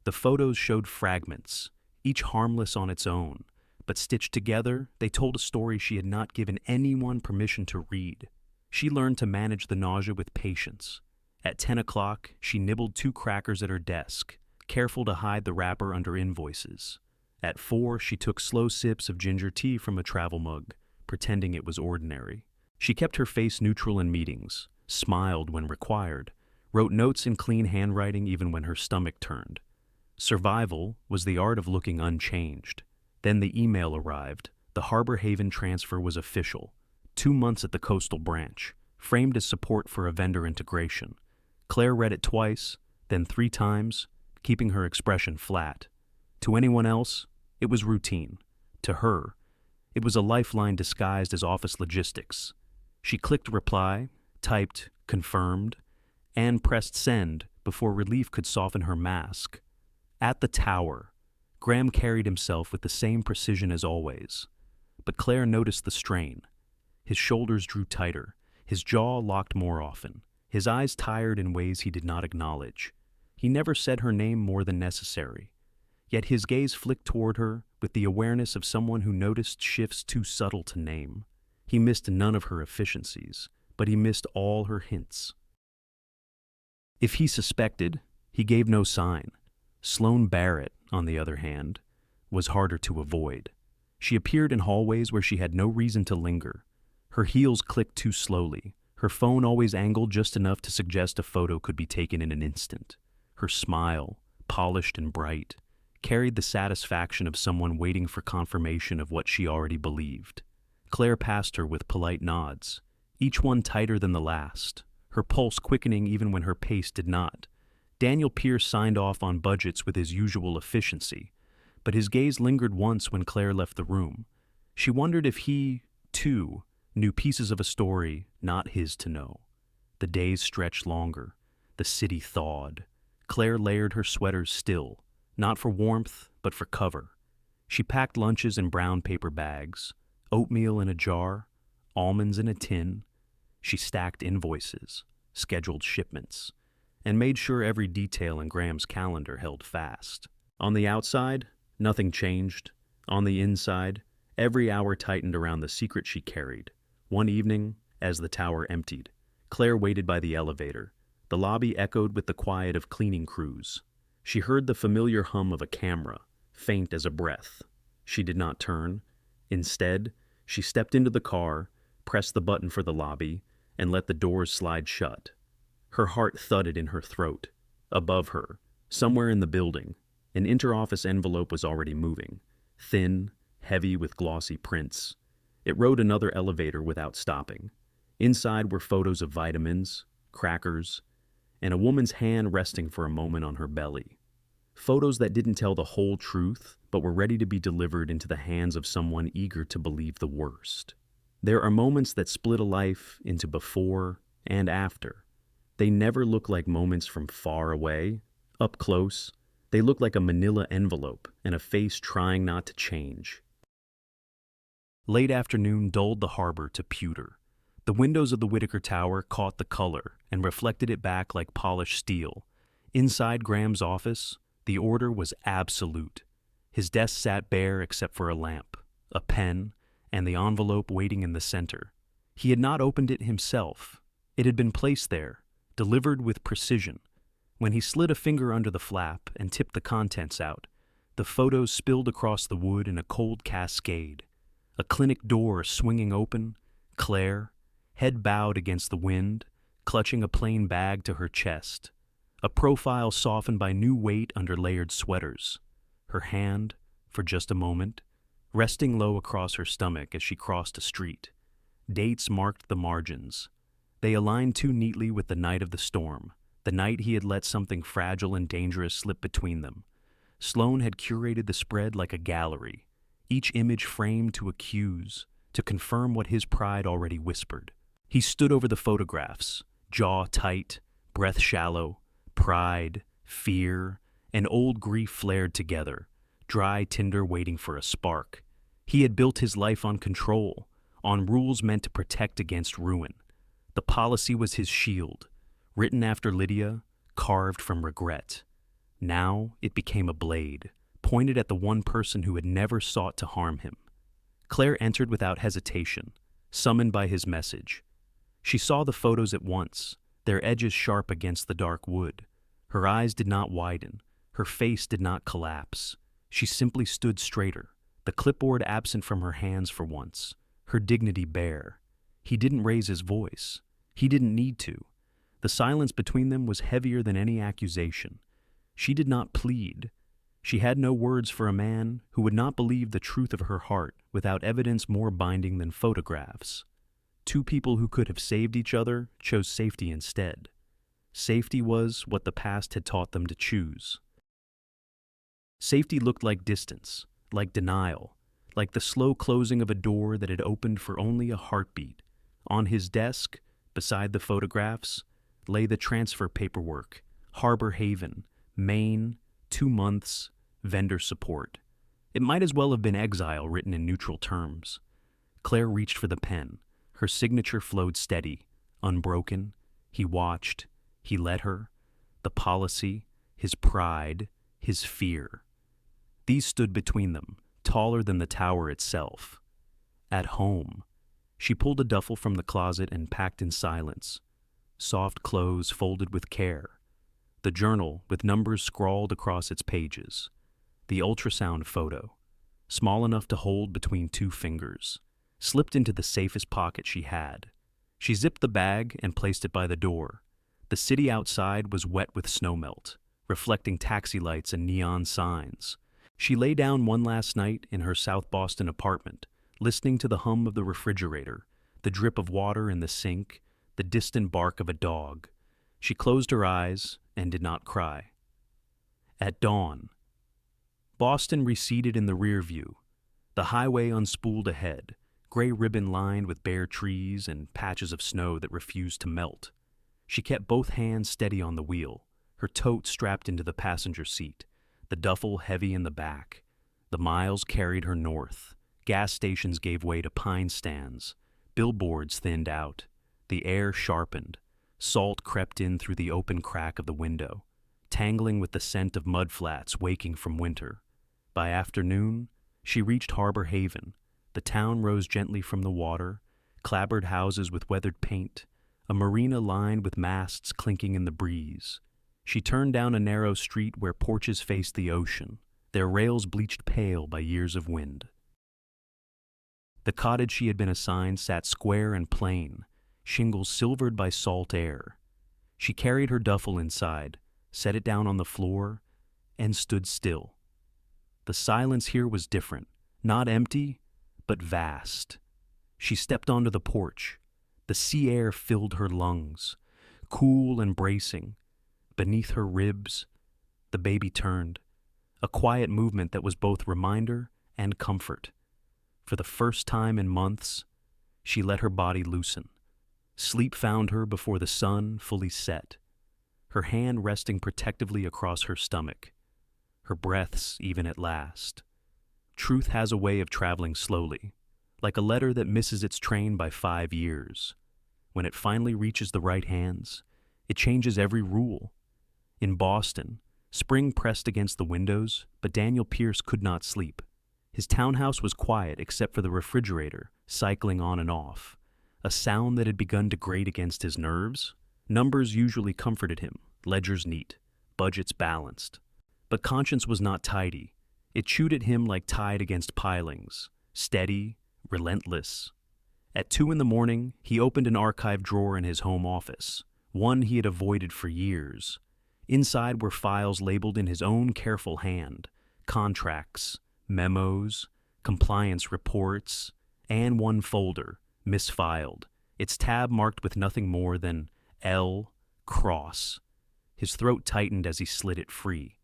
The photos showed fragments, each harmless on its own, but stitched together, they told a story she had not given anyone permission to read. She learned to manage the nausea with patience. At 10 o'clock, she nibbled 2 crackers at her desk, careful to hide the wrapper under invoices. At 4, she took slow sips of ginger tea from a travel mug, pretending it was ordinary. She kept her face neutral in meetings, smiled when required, wrote notes in clean handwriting even when her stomach turned. Survival was the art of looking unchanged. Then the email arrived. The Harbor Haven transfer was official. 2 months at the coastal branch, framed as support for a vendor integration. Claire read it twice, then 3 times, keeping her expression flat. To anyone else, it was routine. To her, it was a lifeline disguised as office logistics. She clicked reply, typed confirmed, Anne pressed send before relief could soften her mask. At the tower, Graham carried himself with the same precision as always. But Claire noticed the strain. His shoulders drew tighter, his jaw locked more often, his eyes tired in ways he did not acknowledge. He never said her name more than necessary. Yet his gaze flicked toward her with the awareness of someone who noticed shifts too subtle to name. He missed none of her efficiencies, but he missed all her hints. If he suspected, he gave no sign. Sloane Barrett, on the other hand, was harder to avoid. She appeared in hallways where she had no reason to linger. Her heels clicked too slowly, her phone always angled just enough to suggest a photo could be taken in an instant. Her smile, polished and bright, carried the satisfaction of someone waiting for confirmation of what she already believed. Claire passed her with polite nods, each one tighter than the last, her pulse quickening even when her pace did not. Daniel Pierce signed off on budgets with his usual efficiency, but his gaze lingered once when Claire left the room. She wondered if he, too, knew pieces of a story not his to know. The days stretched longer. The city thawed. Claire layered her sweaters still, not for warmth, but for cover. She packed lunches in brown paper bags, oatmeal in a jar, almonds in a tin. She stacked invoices, scheduled shipments, and made sure every detail in Graham's calendar held fast. On the outside, nothing changed. On the inside, every hour tightened around the secret she carried. One evening, as the tower emptied, Claire waited by the elevator. The lobby echoed with the quiet of cleaning crews. She heard the familiar hum of a camera, faint as a breath. She did not turn. Instead, she stepped into the car, pressed the button for the lobby, and let the doors slide shut. Her heart thudded in her throat. Above her, somewhere in the building, an interoffice envelope was already moving, thin, heavy with glossy prints. It rode another elevator without stopping. Inside were photos of vitamins, crackers, and a woman's hand resting for a moment on her belly. Photos that didn't tell the whole truth, but were ready to be delivered into the hands of someone eager to believe the worst. There are moments that split a life into before and after. They never look like moments from far away. Up close, they look like a manila envelope and a face trying not to change. Late afternoon dulled the harbor to pewter. The windows of the Whitaker Tower caught the color and reflected it back like polished steel. Inside Graham's office, the order was absolute. His desk sat bare except for a lamp, a pen, and the envelope waiting in the center. He had not opened it himself. It had been placed there, delivered with precision. When he slid a finger under the flap and tipped the contents out, the photos spilled across the wood in a cold cascade. A clinic door swinging open, Claire, head bowed against the wind, clutching a plain bag to her chest. A profile softened by new weight under layered sweaters. Her hand, for just a moment, resting low across her stomach as she crossed a street. Dates marked the margins. They aligned too neatly with the night of the storm, the night he had let something fragile and dangerous slip between them. Sloane had curated the spread like a gallery, each image framed to accuse, to confirm what his pride already whispered. He stood over the photographs, jaw tight, breath shallow, pride, fear, and old grief flared together, dry tinder waiting for a spark. He had built his life on control, on rules meant to protect against ruin. The policy was his shield, written after Lydia, carved from regret. Now it became a blade, pointed at the one person who had never sought to harm him. Claire entered without hesitation, summoned by his message. She saw the photos at once, their edges sharp against the dark wood. Her eyes did not widen, her face did not collapse. She simply stood straighter, the clipboard absent from her hands for once, her dignity bare. He didn't raise his voice. He didn't need to. The silence between them was heavier than any accusation. She did not plead. She had no words for a man who would not believe the truth of her heart without evidence more binding than photographs. Two people who could have saved each other chose safety instead. Safety was what the past had taught them to choose. Safety looked like distance, like denial, like the slow closing of a door that had opened for only a heartbeat. On his desk, beside the photographs, lay the transfer paperwork, Harbor Haven, Maine, 2 months, vendor support. It might as well have been Exile written in neutral terms. Claire reached for the pen. Her signature flowed steady, unbroken. He watched. He let her. The policy, his pride, his fear. These stood between them, taller than the tower itself. At home. She pulled a duffel from the closet and packed in silence. Soft clothes folded with care. The journal with numbers scrawled across its pages. The ultrasound photo, small enough to hold between 2 fingers, slipped into the safest pocket she had. She zipped the bag and placed it by the door. The city outside was wet with snowmelt, reflecting taxi lights and neon signs. She lay down one last night in her South Boston apartment, listening to the hum of the refrigerator, the drip of water in the sink, the distant bark of a dog. She closed her eyes and did not cry. At dawn, Boston receded in the rear view. The highway unspooled ahead, gray ribbon lined with bare trees and patches of snow that refused to melt. She kept both hands steady on the wheel, her tote strapped into the passenger seat, the duffel heavy in the back. The miles carried her north. Gas stations gave way to pine stands. Billboards thinned out. The air sharpened. Salt crept in through the open crack of the window, tangling with the scent of mudflats waking from winter. By afternoon, she reached Harbor Haven. The town rose gently from the water, clapboard houses with weathered paint, a marina lined with masts clinking in the breeze. She turned down a narrow street where porches faced the ocean, their rails bleached pale by years of wind. The cottage she had been assigned sat square and plain, shingles silvered by salt air. She carried her duffel inside, set it down on the floor, and stood still. The silence here was different, not empty, but vast. She stepped onto the porch. The sea air filled her lungs, cool and bracing. Beneath her ribs, the baby turned, a quiet movement that was both reminder and comfort. For the first time in months, she let her body loosen. Sleep found her before the sun fully set, her hand resting protectively across her stomach, her breaths even at last. Truth has a way of traveling slowly, like a letter that misses its train by 5 years. When it finally reaches the right hands, it changes every rule. In Boston, spring pressed against the windows, but Daniel Pierce could not sleep. His townhouse was quiet except for the refrigerator, cycling on and off, a sound that had begun to grate against his nerves. Numbers usually comforted him, ledgers neat, budgets balanced. But conscience was not tidy. It chewed at him like tide against pilings, steady, relentless. At 2 a.m, he opened an archive drawer in his home office, one he had avoided for years. Inside were files labeled in his own careful hand, contracts, memos, compliance reports, and one folder, misfiled, its tab marked with nothing more than L. Cross. His throat tightened as he slid it free.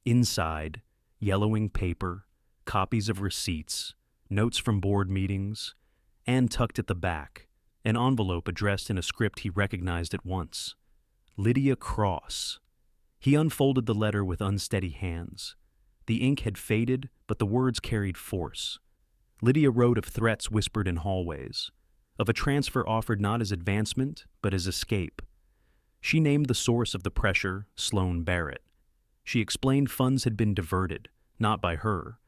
Inside, yellowing paper, copies of receipts, notes from board meetings, and tucked at the back, an envelope addressed in a script he recognized at once. Lydia Cross. He unfolded the letter with unsteady hands. The ink had faded, but the words carried force. Lydia wrote of threats whispered in hallways, of a transfer offered not as advancement, but as escape. She named the source of the pressure, Sloan Barrett. She explained funds had been diverted, not by her,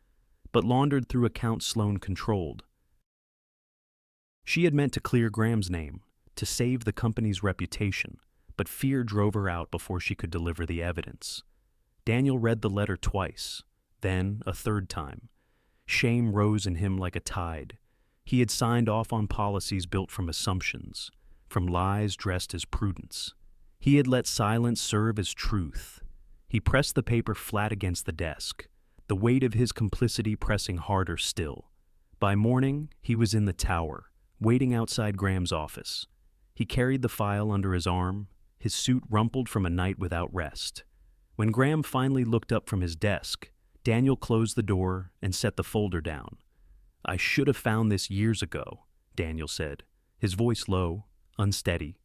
but laundered through accounts Sloan controlled. She had meant to clear Graham's name, to save the company's reputation, but fear drove her out before she could deliver the evidence. Daniel read the letter twice, then a third time. Shame rose in him like a tide. He had signed off on policies built from assumptions, from lies dressed as prudence. He had let silence serve as truth. He pressed the paper flat against the desk, the weight of his complicity pressing harder still. By morning, he was in the tower, waiting outside Graham's office. He carried the file under his arm, his suit rumpled from a night without rest. When Graham finally looked up from his desk, Daniel closed the door and set the folder down. "I should have found this years ago," Daniel said, his voice low, unsteady.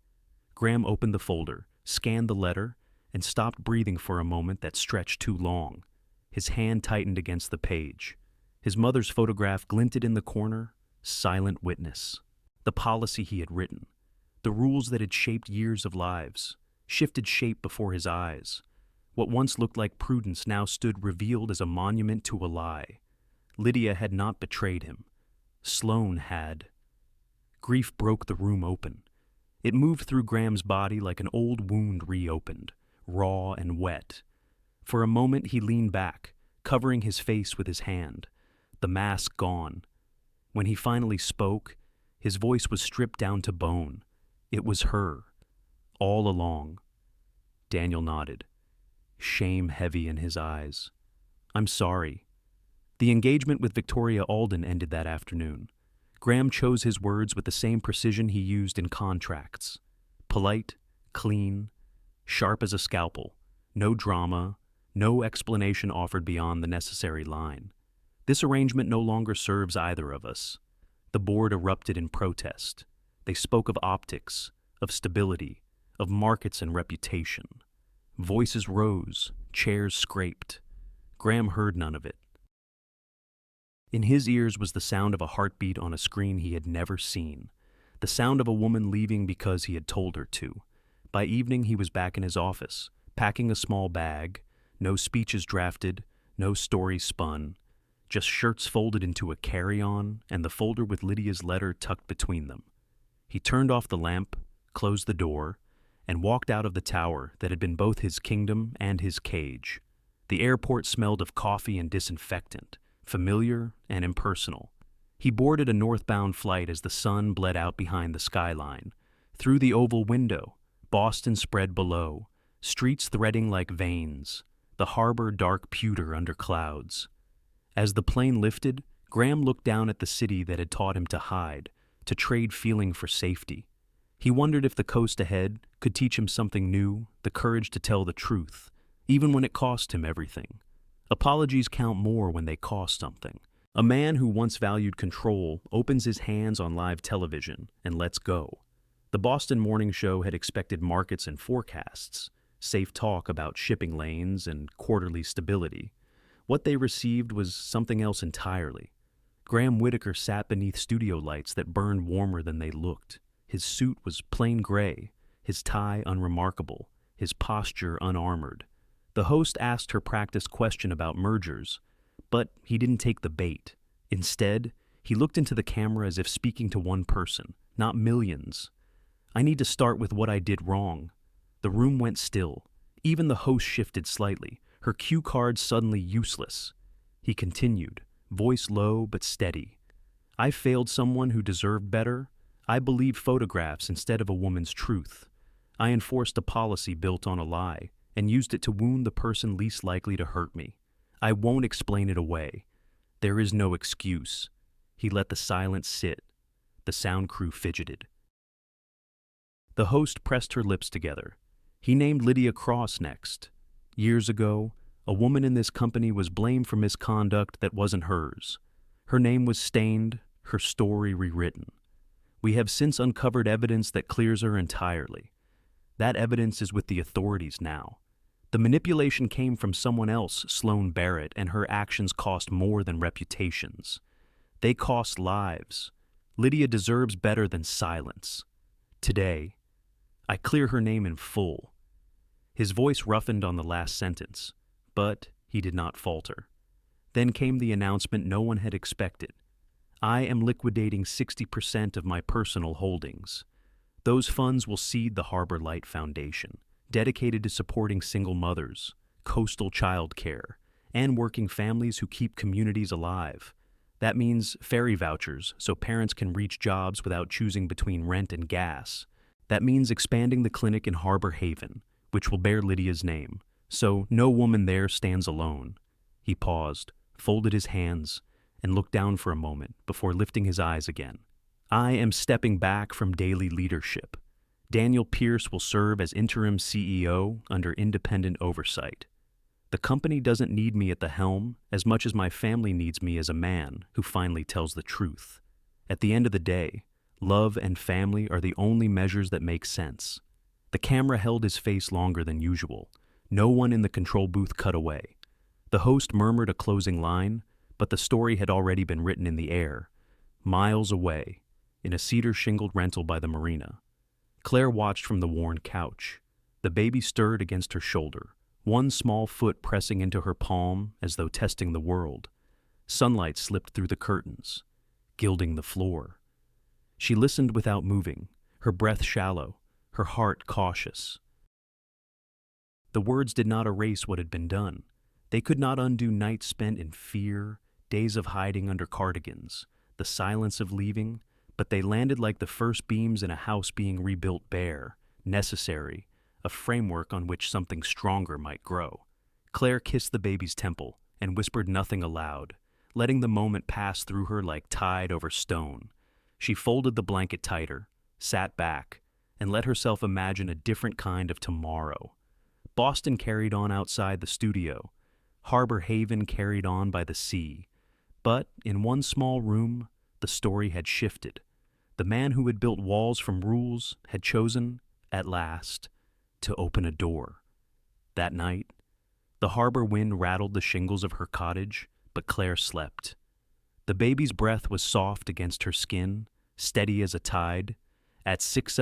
Graham opened the folder, scanned the letter, and stopped breathing for a moment that stretched too long. His hand tightened against the page. His mother's photograph glinted in the corner, silent witness. The policy he had written, the rules that had shaped years of lives, shifted shape before his eyes. What once looked like prudence now stood revealed as a monument to a lie. Lydia had not betrayed him. Sloane had. Grief broke the room open. It moved through Graham's body like an old wound reopened, raw and wet. For a moment he leaned back, covering his face with his hand, the mask gone. When he finally spoke, his voice was stripped down to bone. It was her, all along. Daniel nodded, shame heavy in his eyes. I'm sorry. The engagement with Victoria Alden ended that afternoon. Graham chose his words with the same precision he used in contracts. Polite, clean, sharp as a scalpel. No drama, no explanation offered beyond the necessary line. This arrangement no longer serves either of us. The board erupted in protest. They spoke of optics, of stability, of markets and reputation. Voices rose, chairs scraped. Graham heard none of it. In his ears was the sound of a heartbeat on a screen he had never seen, the sound of a woman leaving because he had told her to. By evening he was back in his office, packing a small bag, no speeches drafted, no stories spun, just shirts folded into a carry-on and the folder with Lydia's letter tucked between them. He turned off the lamp, closed the door, and walked out of the tower that had been both his kingdom and his cage. The airport smelled of coffee and disinfectant, familiar and impersonal. He boarded a northbound flight as the sun bled out behind the skyline. Through the oval window, Boston spread below, streets threading like veins, the harbor dark pewter under clouds. As the plane lifted, Graham looked down at the city that had taught him to hide, to trade feeling for safety. He wondered if the coast ahead could teach him something new, the courage to tell the truth, even when it cost him everything. Apologies count more when they cost something. A man who once valued control opens his hands on live television and lets go. The Boston Morning Show had expected markets and forecasts, safe talk about shipping lanes and quarterly stability. What they received was something else entirely. Graham Whitaker sat beneath studio lights that burned warmer than they looked. His suit was plain gray, his tie unremarkable, his posture unarmored. The host asked her practiced question about mergers, but he didn't take the bait. Instead, he looked into the camera as if speaking to one person, not millions. I need to start with what I did wrong. The room went still. Even the host shifted slightly, her cue card suddenly useless. He continued, voice low but steady. I failed someone who deserved better. I believed photographs instead of a woman's truth. I enforced a policy built on a lie and used it to wound the person least likely to hurt me. I won't explain it away. There is no excuse. He let the silence sit. The sound crew fidgeted. The host pressed her lips together. He named Lydia Cross next. Years ago, a woman in this company was blamed for misconduct that wasn't hers. Her name was stained, her story rewritten. We have since uncovered evidence that clears her entirely. That evidence is with the authorities now. The manipulation came from someone else, Sloane Barrett, and her actions cost more than reputations. They cost lives. Lydia deserves better than silence. Today, I clear her name in full. His voice roughened on the last sentence, but he did not falter. Then came the announcement no one had expected. I am liquidating 60% of my personal holdings. Those funds will seed the Harbor Light Foundation, dedicated to supporting single mothers, coastal child care, and working families who keep communities alive. That means ferry vouchers so parents can reach jobs without choosing between rent and gas. That means expanding the clinic in Harbor Haven, which will bear Lydia's name, so no woman there stands alone. He paused, folded his hands, and looked down for a moment before lifting his eyes again. I am stepping back from daily leadership. Daniel Pierce will serve as interim CEO under independent oversight. The company doesn't need me at the helm as much as my family needs me as a man who finally tells the truth. At the end of the day, love and family are the only measures that make sense. The camera held his face longer than usual. No one in the control booth cut away. The host murmured a closing line, but the story had already been written in the air, miles away, in a cedar-shingled rental by the marina. Claire watched from the worn couch. The baby stirred against her shoulder, one small foot pressing into her palm as though testing the world. Sunlight slipped through the curtains, gilding the floor. She listened without moving, her breath shallow, her heart cautious. The words did not erase what had been done. They could not undo nights spent in fear, days of hiding under cardigans, the silence of leaving, but they landed like the first beams in a house being rebuilt bare, necessary, a framework on which something stronger might grow. Claire kissed the baby's temple and whispered nothing aloud, letting the moment pass through her like tide over stone. She folded the blanket tighter, sat back, and let herself imagine a different kind of tomorrow. Boston carried on outside the studio. Harbor Haven carried on by the sea. But in one small room, the story had shifted. The man who had built walls from rules had chosen, at last, to open a door. That night, the harbor wind rattled the shingles of her cottage, but Claire slept. The baby's breath was soft against her skin, steady as a tide. At 6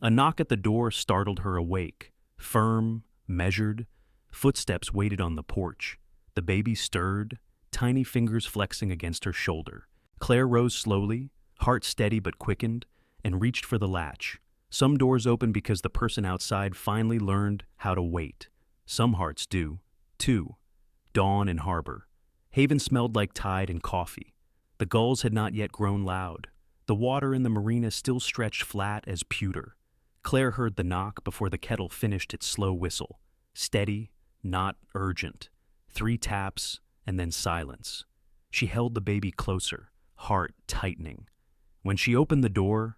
a knock at the door startled her awake. Firm, measured, footsteps waited on the porch. The baby stirred, tiny fingers flexing against her shoulder. Claire rose slowly, heart steady but quickened, and reached for the latch. Some doors open because the person outside finally learned how to wait. Some hearts do, too. Dawn in harbor. Haven smelled like tide and coffee. The gulls had not yet grown loud. The water in the marina still stretched flat as pewter. Claire heard the knock before the kettle finished its slow whistle. Steady, not urgent. 3 taps, and then silence. She held the baby closer, heart tightening. When she opened the door,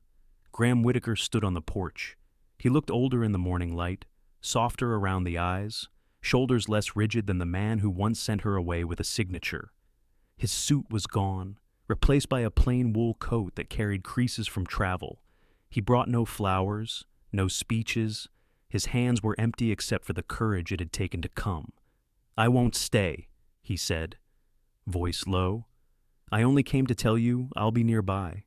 Graham Whitaker stood on the porch. He looked older in the morning light, softer around the eyes, shoulders less rigid than the man who once sent her away with a signature. His suit was gone, replaced by a plain wool coat that carried creases from travel. He brought no flowers, no speeches. His hands were empty except for the courage it had taken to come. "I won't stay," he said, voice low. "I only came to tell you I'll be nearby.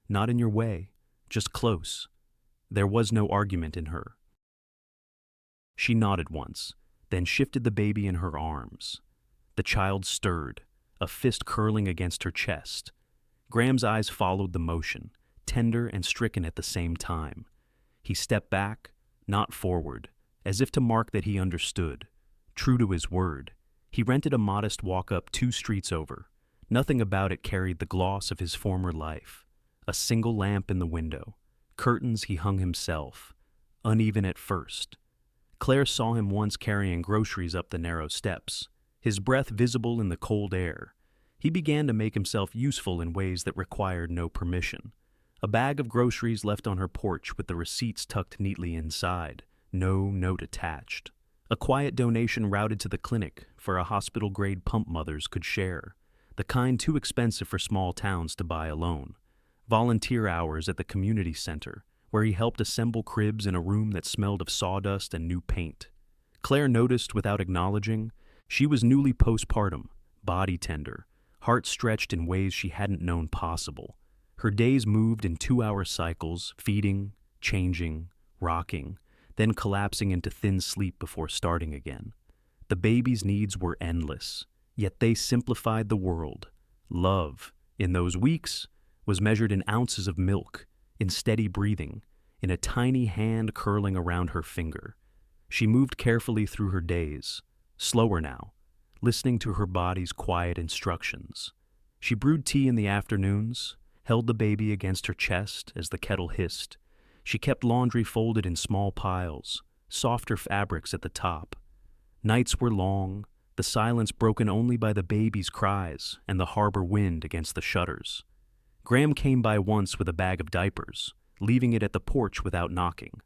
Not in your way, just close." There was no argument in her. She nodded once, then shifted the baby in her arms. The child stirred, a fist curling against her chest. Graham's eyes followed the motion, tender and stricken at the same time. He stepped back, not forward, as if to mark that he understood. True to his word, he rented a modest walk-up 2 streets over. Nothing about it carried the gloss of his former life. A single lamp in the window. Curtains he hung himself, uneven at first. Claire saw him once carrying groceries up the narrow steps, his breath visible in the cold air. He began to make himself useful in ways that required no permission. A bag of groceries left on her porch with the receipts tucked neatly inside, no note attached. A quiet donation routed to the clinic for a hospital-grade pump mothers could share, the kind too expensive for small towns to buy alone. Volunteer hours at the community center, where he helped assemble cribs in a room that smelled of sawdust and new paint. Claire noticed without acknowledging, she was newly postpartum, body tender, heart stretched in ways she hadn't known possible. Her days moved in 2-hour cycles, feeding, changing, rocking, then collapsing into thin sleep before starting again. The baby's needs were endless, yet they simplified the world. Love, in those weeks, was measured in ounces of milk, in steady breathing, in a tiny hand curling around her finger. She moved carefully through her days, slower now, listening to her body's quiet instructions. She brewed tea in the afternoons, held the baby against her chest as the kettle hissed. She kept laundry folded in small piles, softer fabrics at the top. Nights were long, the silence broken only by the baby's cries and the harbor wind against the shutters. Graham came by once with a bag of diapers, leaving it at the porch without knocking.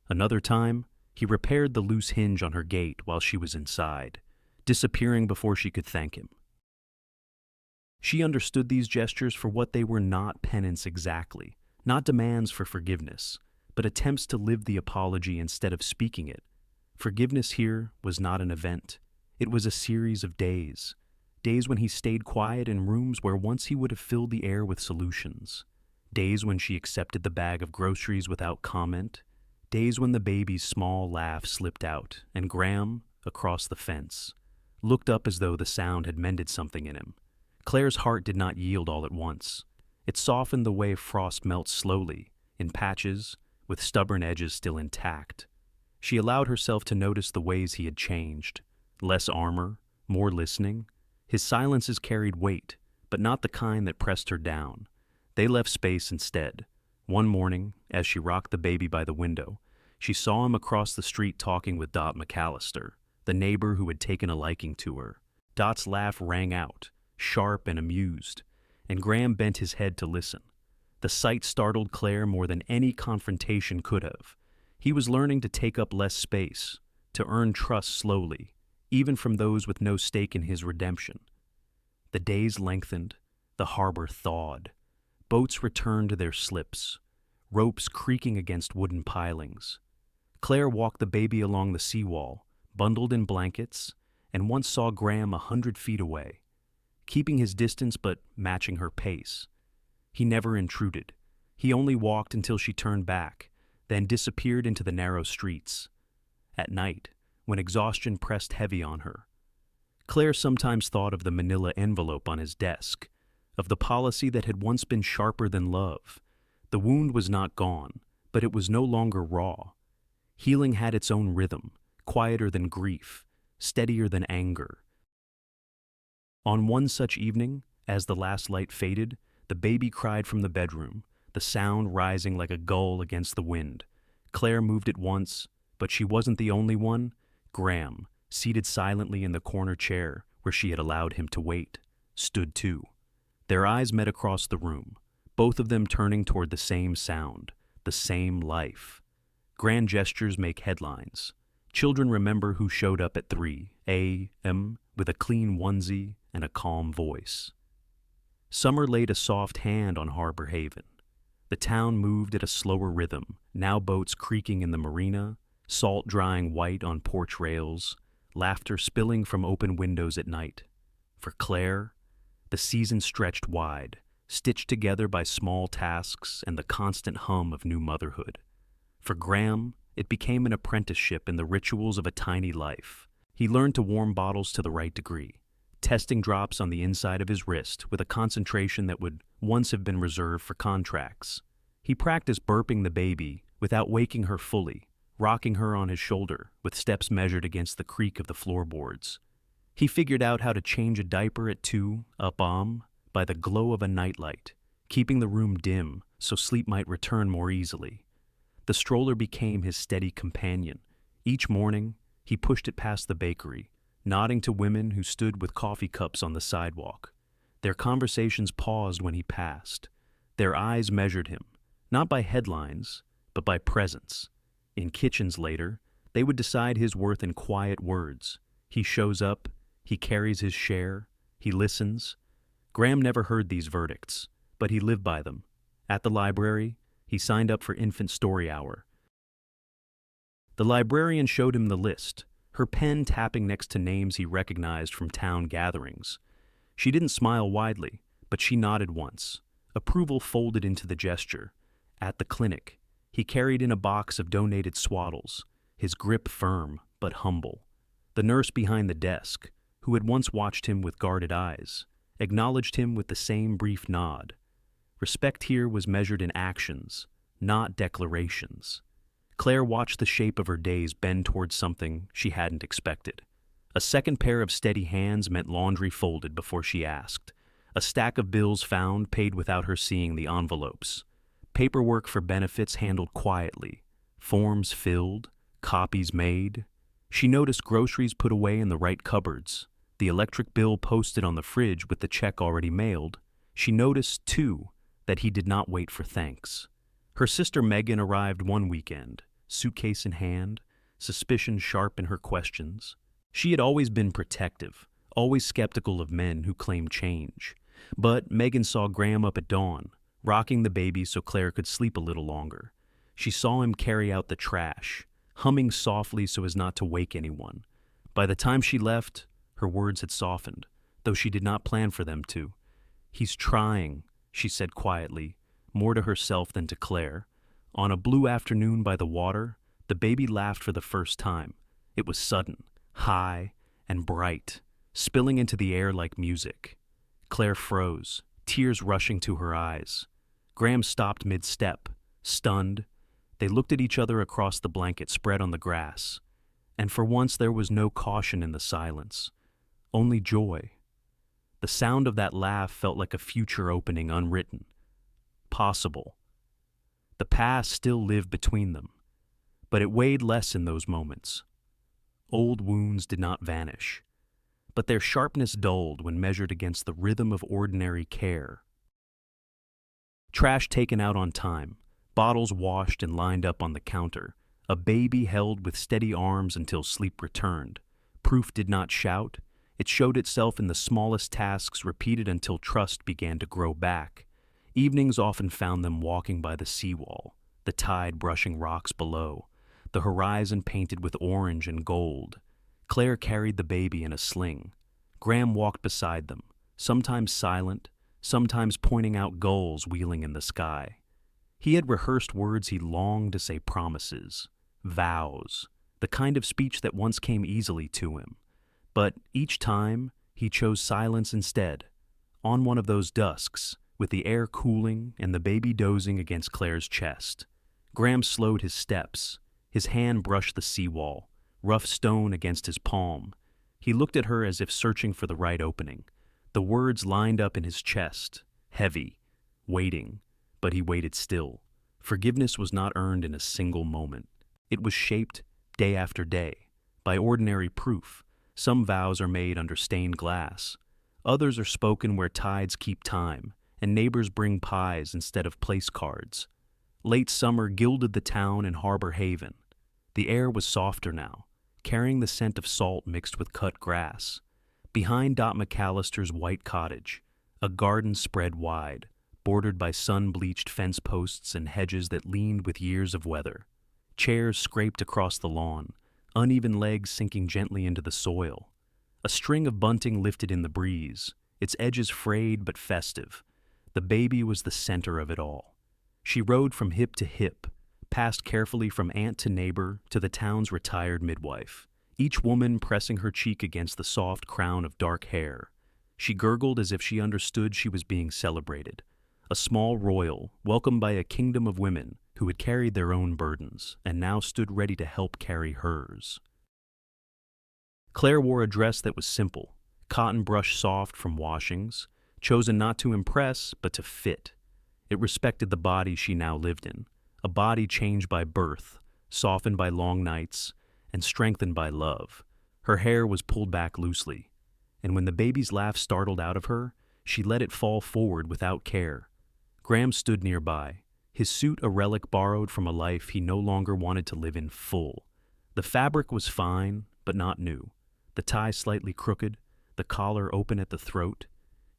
Another time, he repaired the loose hinge on her gate while she was inside, disappearing before she could thank him. She understood these gestures for what they were: not penance exactly, not demands for forgiveness, but attempts to live the apology instead of speaking it. Forgiveness here was not an event. It was a series of days. Days when he stayed quiet in rooms where once he would have filled the air with solutions. Days when she accepted the bag of groceries without comment. Days when the baby's small laugh slipped out, and Graham, across the fence, looked up as though the sound had mended something in him. Claire's heart did not yield all at once. It softened the way frost melts slowly, in patches, with stubborn edges still intact. She allowed herself to notice the ways he had changed. Less armor, more listening. His silences carried weight, but not the kind that pressed her down. They left space instead. One morning, as she rocked the baby by the window, she saw him across the street talking with Dot McAllister, the neighbor who had taken a liking to her. Dot's laugh rang out, sharp and amused, and Graham bent his head to listen. The sight startled Claire more than any confrontation could have. He was learning to take up less space, to earn trust slowly, even from those with no stake in his redemption. The days lengthened, the harbor thawed. Boats returned to their slips, ropes creaking against wooden pilings. Claire walked the baby along the seawall, bundled in blankets, and once saw Graham 100 feet away, keeping his distance but matching her pace. He never intruded. He only walked until she turned back, then disappeared into the narrow streets. At night, when exhaustion pressed heavy on her, Claire sometimes thought of the manila envelope on his desk, of the policy that had once been sharper than love. The wound was not gone, but it was no longer raw. Healing had its own rhythm, quieter than grief, steadier than anger. On one such evening, as the last light faded, the baby cried from the bedroom, the sound rising like a gull against the wind. Claire moved at once, but she wasn't the only one. Graham, seated silently in the corner chair where she had allowed him to wait, stood too. Their eyes met across the room, both of them turning toward the same sound, the same life. Grand gestures make headlines. Children remember who showed up at 3 a.m. with a clean onesie and a calm voice. Summer laid a soft hand on Harbor Haven. The town moved at a slower rhythm, now boats creaking in the marina, salt drying white on porch rails, laughter spilling from open windows at night. For Claire, the season stretched wide, stitched together by small tasks and the constant hum of new motherhood. For Graham, it became an apprenticeship in the rituals of a tiny life. He learned to warm bottles to the right degree, testing drops on the inside of his wrist with a concentration that would once have been reserved for contracts. He practiced burping the baby without waking her fully, rocking her on his shoulder with steps measured against the creak of the floorboards. He figured out how to change a diaper at 2 a.m. by the glow of a nightlight, keeping the room dim so sleep might return more easily. The stroller became his steady companion. Each morning, he pushed it past the bakery, nodding to women who stood with coffee cups on the sidewalk. Their conversations paused when he passed. Their eyes measured him, not by headlines, but by presence. In kitchens later, they would decide his worth in quiet words. He shows up, he carries his share, he listens. Graham never heard these verdicts, but he lived by them. At the library, he signed up for Infant Story Hour. The librarian showed him the list, her pen tapping next to names he recognized from town gatherings. She didn't smile widely, but she nodded once. Approval folded into the gesture. At the clinic, he carried in a box of donated swaddles, his grip firm but humble. The nurse behind the desk, who had once watched him with guarded eyes, acknowledged him with the same brief nod. Respect here was measured in actions, not declarations. Claire watched the shape of her days bend towards something she hadn't expected. A second pair of steady hands meant laundry folded before she asked. A stack of bills found, paid without her seeing the envelopes. Paperwork for benefits handled quietly. Forms filled, copies made. She noticed groceries put away in the right cupboards. The electric bill posted on the fridge with the check already mailed. She noticed, too, that he did not wait for thanks. Her sister Megan arrived one weekend, suitcase in hand, suspicion sharp in her questions. She had always been protective, always skeptical of men who claimed change. But Megan saw Graham up at dawn, rocking the baby so Claire could sleep a little longer. She saw him carry out the trash, humming softly so as not to wake anyone. By the time she left, her words had softened, though she did not plan for them to. "He's trying," she said quietly, more to herself than to Claire. On a blue afternoon by the water, the baby laughed for the first time. It was sudden, high, and bright, spilling into the air like music. Claire froze, tears rushing to her eyes. Graham stopped mid-step, stunned. They looked at each other across the blanket spread on the grass, and for once there was no caution in the silence, only joy. The sound of that laugh felt like a future opening unwritten, possible. The past still lived between them, but it weighed less in those moments. Old wounds did not vanish, but their sharpness dulled when measured against the rhythm of ordinary care. Trash taken out on time, bottles washed and lined up on the counter, a baby held with steady arms until sleep returned. Proof did not shout. It showed itself in the smallest tasks repeated until trust began to grow back. Evenings often found them walking by the seawall, the tide brushing rocks below, the horizon painted with orange and gold. Claire carried the baby in a sling. Graham walked beside them, sometimes silent, sometimes pointing out gulls wheeling in the sky. He had rehearsed words he longed to say, promises, vows, the kind of speech that once came easily to him. But each time, he chose silence instead. On one of those dusks, with the air cooling and the baby dozing against Claire's chest, Graham slowed his steps. His hand brushed the seawall, rough stone against his palm. He looked at her as if searching for the right opening. The words lined up in his chest, heavy, waiting, but he waited still. Forgiveness was not earned in a single moment. It was shaped, day after day, by ordinary proof. Some vows are made under stained glass. Others are spoken where tides keep time, and neighbors bring pies instead of place cards. Late summer gilded the town and Harbor Haven. The air was softer now, carrying the scent of salt mixed with cut grass. Behind Dot McAllister's white cottage, a garden spread wide, bordered by sun-bleached fence posts and hedges that leaned with years of weather. Chairs scraped across the lawn, uneven legs sinking gently into the soil. A string of bunting lifted in the breeze, its edges frayed but festive. The baby was the center of it all. She rode from hip to hip, passed carefully from aunt to neighbor to the town's retired midwife, each woman pressing her cheek against the soft crown of dark hair. She gurgled as if she understood she was being celebrated. A small royal, welcomed by a kingdom of women who had carried their own burdens and now stood ready to help carry hers. Claire wore a dress that was simple, cotton brush soft from washings, chosen not to impress but to fit. It respected the body she now lived in, a body changed by birth, softened by long nights, and strengthened by love. Her hair was pulled back loosely, and when the baby's laugh startled out of her, she let it fall forward without care. Graham stood nearby, his suit a relic borrowed from a life he no longer wanted to live in full. The fabric was fine, but not new. The tie slightly crooked, the collar open at the throat.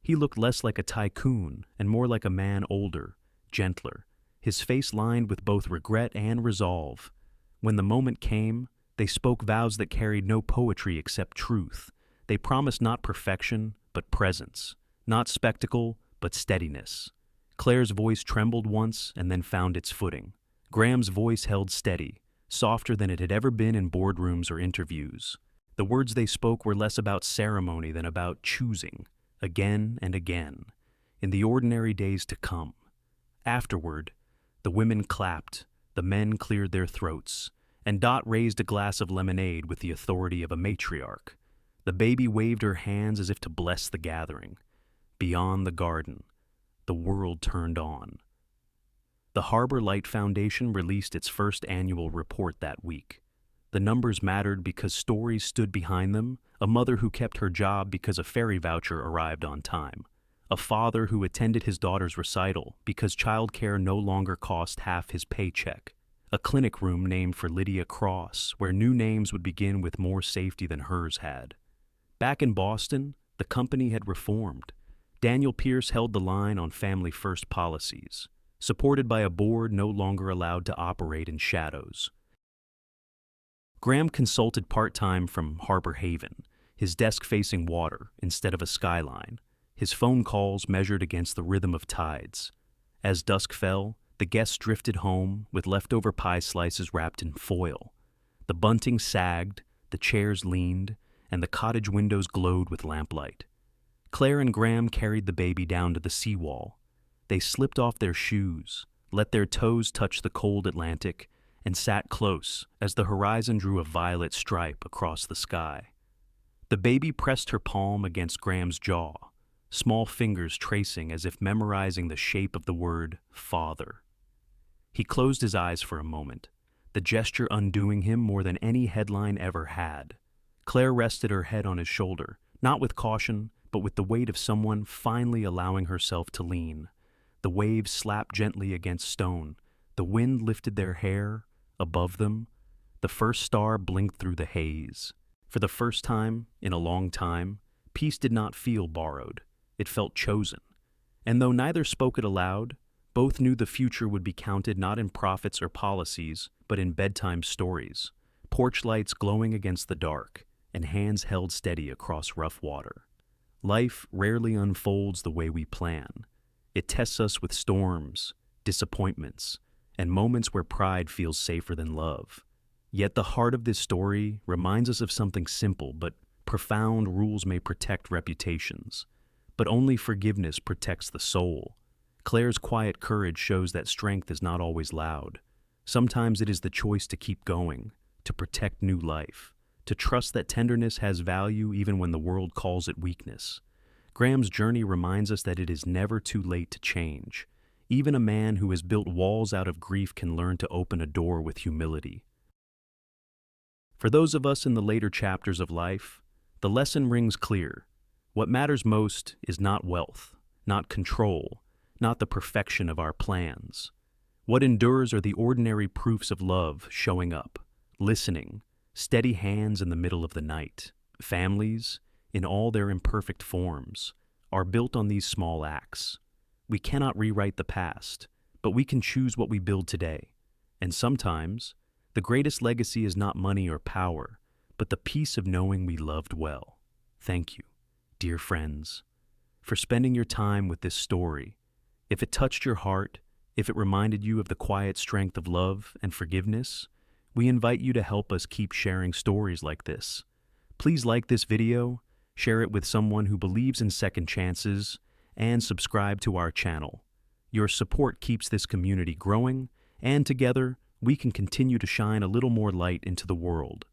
He looked less like a tycoon and more like a man older, gentler, his face lined with both regret and resolve. When the moment came, they spoke vows that carried no poetry except truth. They promised not perfection, but presence, not spectacle, but steadiness. Claire's voice trembled once and then found its footing. Graham's voice held steady, softer than it had ever been in boardrooms or interviews. The words they spoke were less about ceremony than about choosing, again and again, in the ordinary days to come. Afterward, the women clapped, the men cleared their throats, and Dot raised a glass of lemonade with the authority of a matriarch. The baby waved her hands as if to bless the gathering. Beyond the garden, the world turned on. The Harbor Light Foundation released its first annual report that week. The numbers mattered because stories stood behind them, a mother who kept her job because a ferry voucher arrived on time, a father who attended his daughter's recital because childcare no longer cost half his paycheck, a clinic room named for Lydia Cross where new names would begin with more safety than hers had. Back in Boston, the company had reformed. Daniel Pierce held the line on family-first policies. supported by a board no longer allowed to operate in shadows. Graham consulted part-time from Harbor Haven, his desk facing water instead of a skyline, his phone calls measured against the rhythm of tides. As dusk fell, the guests drifted home with leftover pie slices wrapped in foil. The bunting sagged, the chairs leaned, and the cottage windows glowed with lamplight. Claire and Graham carried the baby down to the seawall. They slipped off their shoes, let their toes touch the cold Atlantic, and sat close as the horizon drew a violet stripe across the sky. The baby pressed her palm against Graham's jaw, small fingers tracing as if memorizing the shape of the word father. He closed his eyes for a moment, the gesture undoing him more than any headline ever had. Claire rested her head on his shoulder, not with caution, but with the weight of someone finally allowing herself to lean. The waves slapped gently against stone. The wind lifted their hair. Above them, the first star blinked through the haze. For the first time in a long time, peace did not feel borrowed. It felt chosen. And though neither spoke it aloud, both knew the future would be counted not in profits or policies, but in bedtime stories, porch lights glowing against the dark, and hands held steady across rough water. Life rarely unfolds the way we plan. It tests us with storms, disappointments, and moments where pride feels safer than love. Yet the heart of this story reminds us of something simple but profound. Rules may protect reputations, but only forgiveness protects the soul. Claire's quiet courage shows that strength is not always loud. Sometimes it is the choice to keep going, to protect new life, to trust that tenderness has value even when the world calls it weakness. Graham's journey reminds us that it is never too late to change. Even a man who has built walls out of grief can learn to open a door with humility. For those of us in the later chapters of life, the lesson rings clear. What matters most is not wealth, not control, not the perfection of our plans. What endures are the ordinary proofs of love showing up, listening, steady hands in the middle of the night. Families, in all their imperfect forms, are built on these small acts. We cannot rewrite the past, but we can choose what we build today. And sometimes, the greatest legacy is not money or power, but the peace of knowing we loved well. Thank you, dear friends, for spending your time with this story. If it touched your heart, if it reminded you of the quiet strength of love and forgiveness, we invite you to help us keep sharing stories like this. Please like this video, share it with someone who believes in second chances, and subscribe to our channel. Your support keeps this community growing, and together, we can continue to shine a little more light into the world.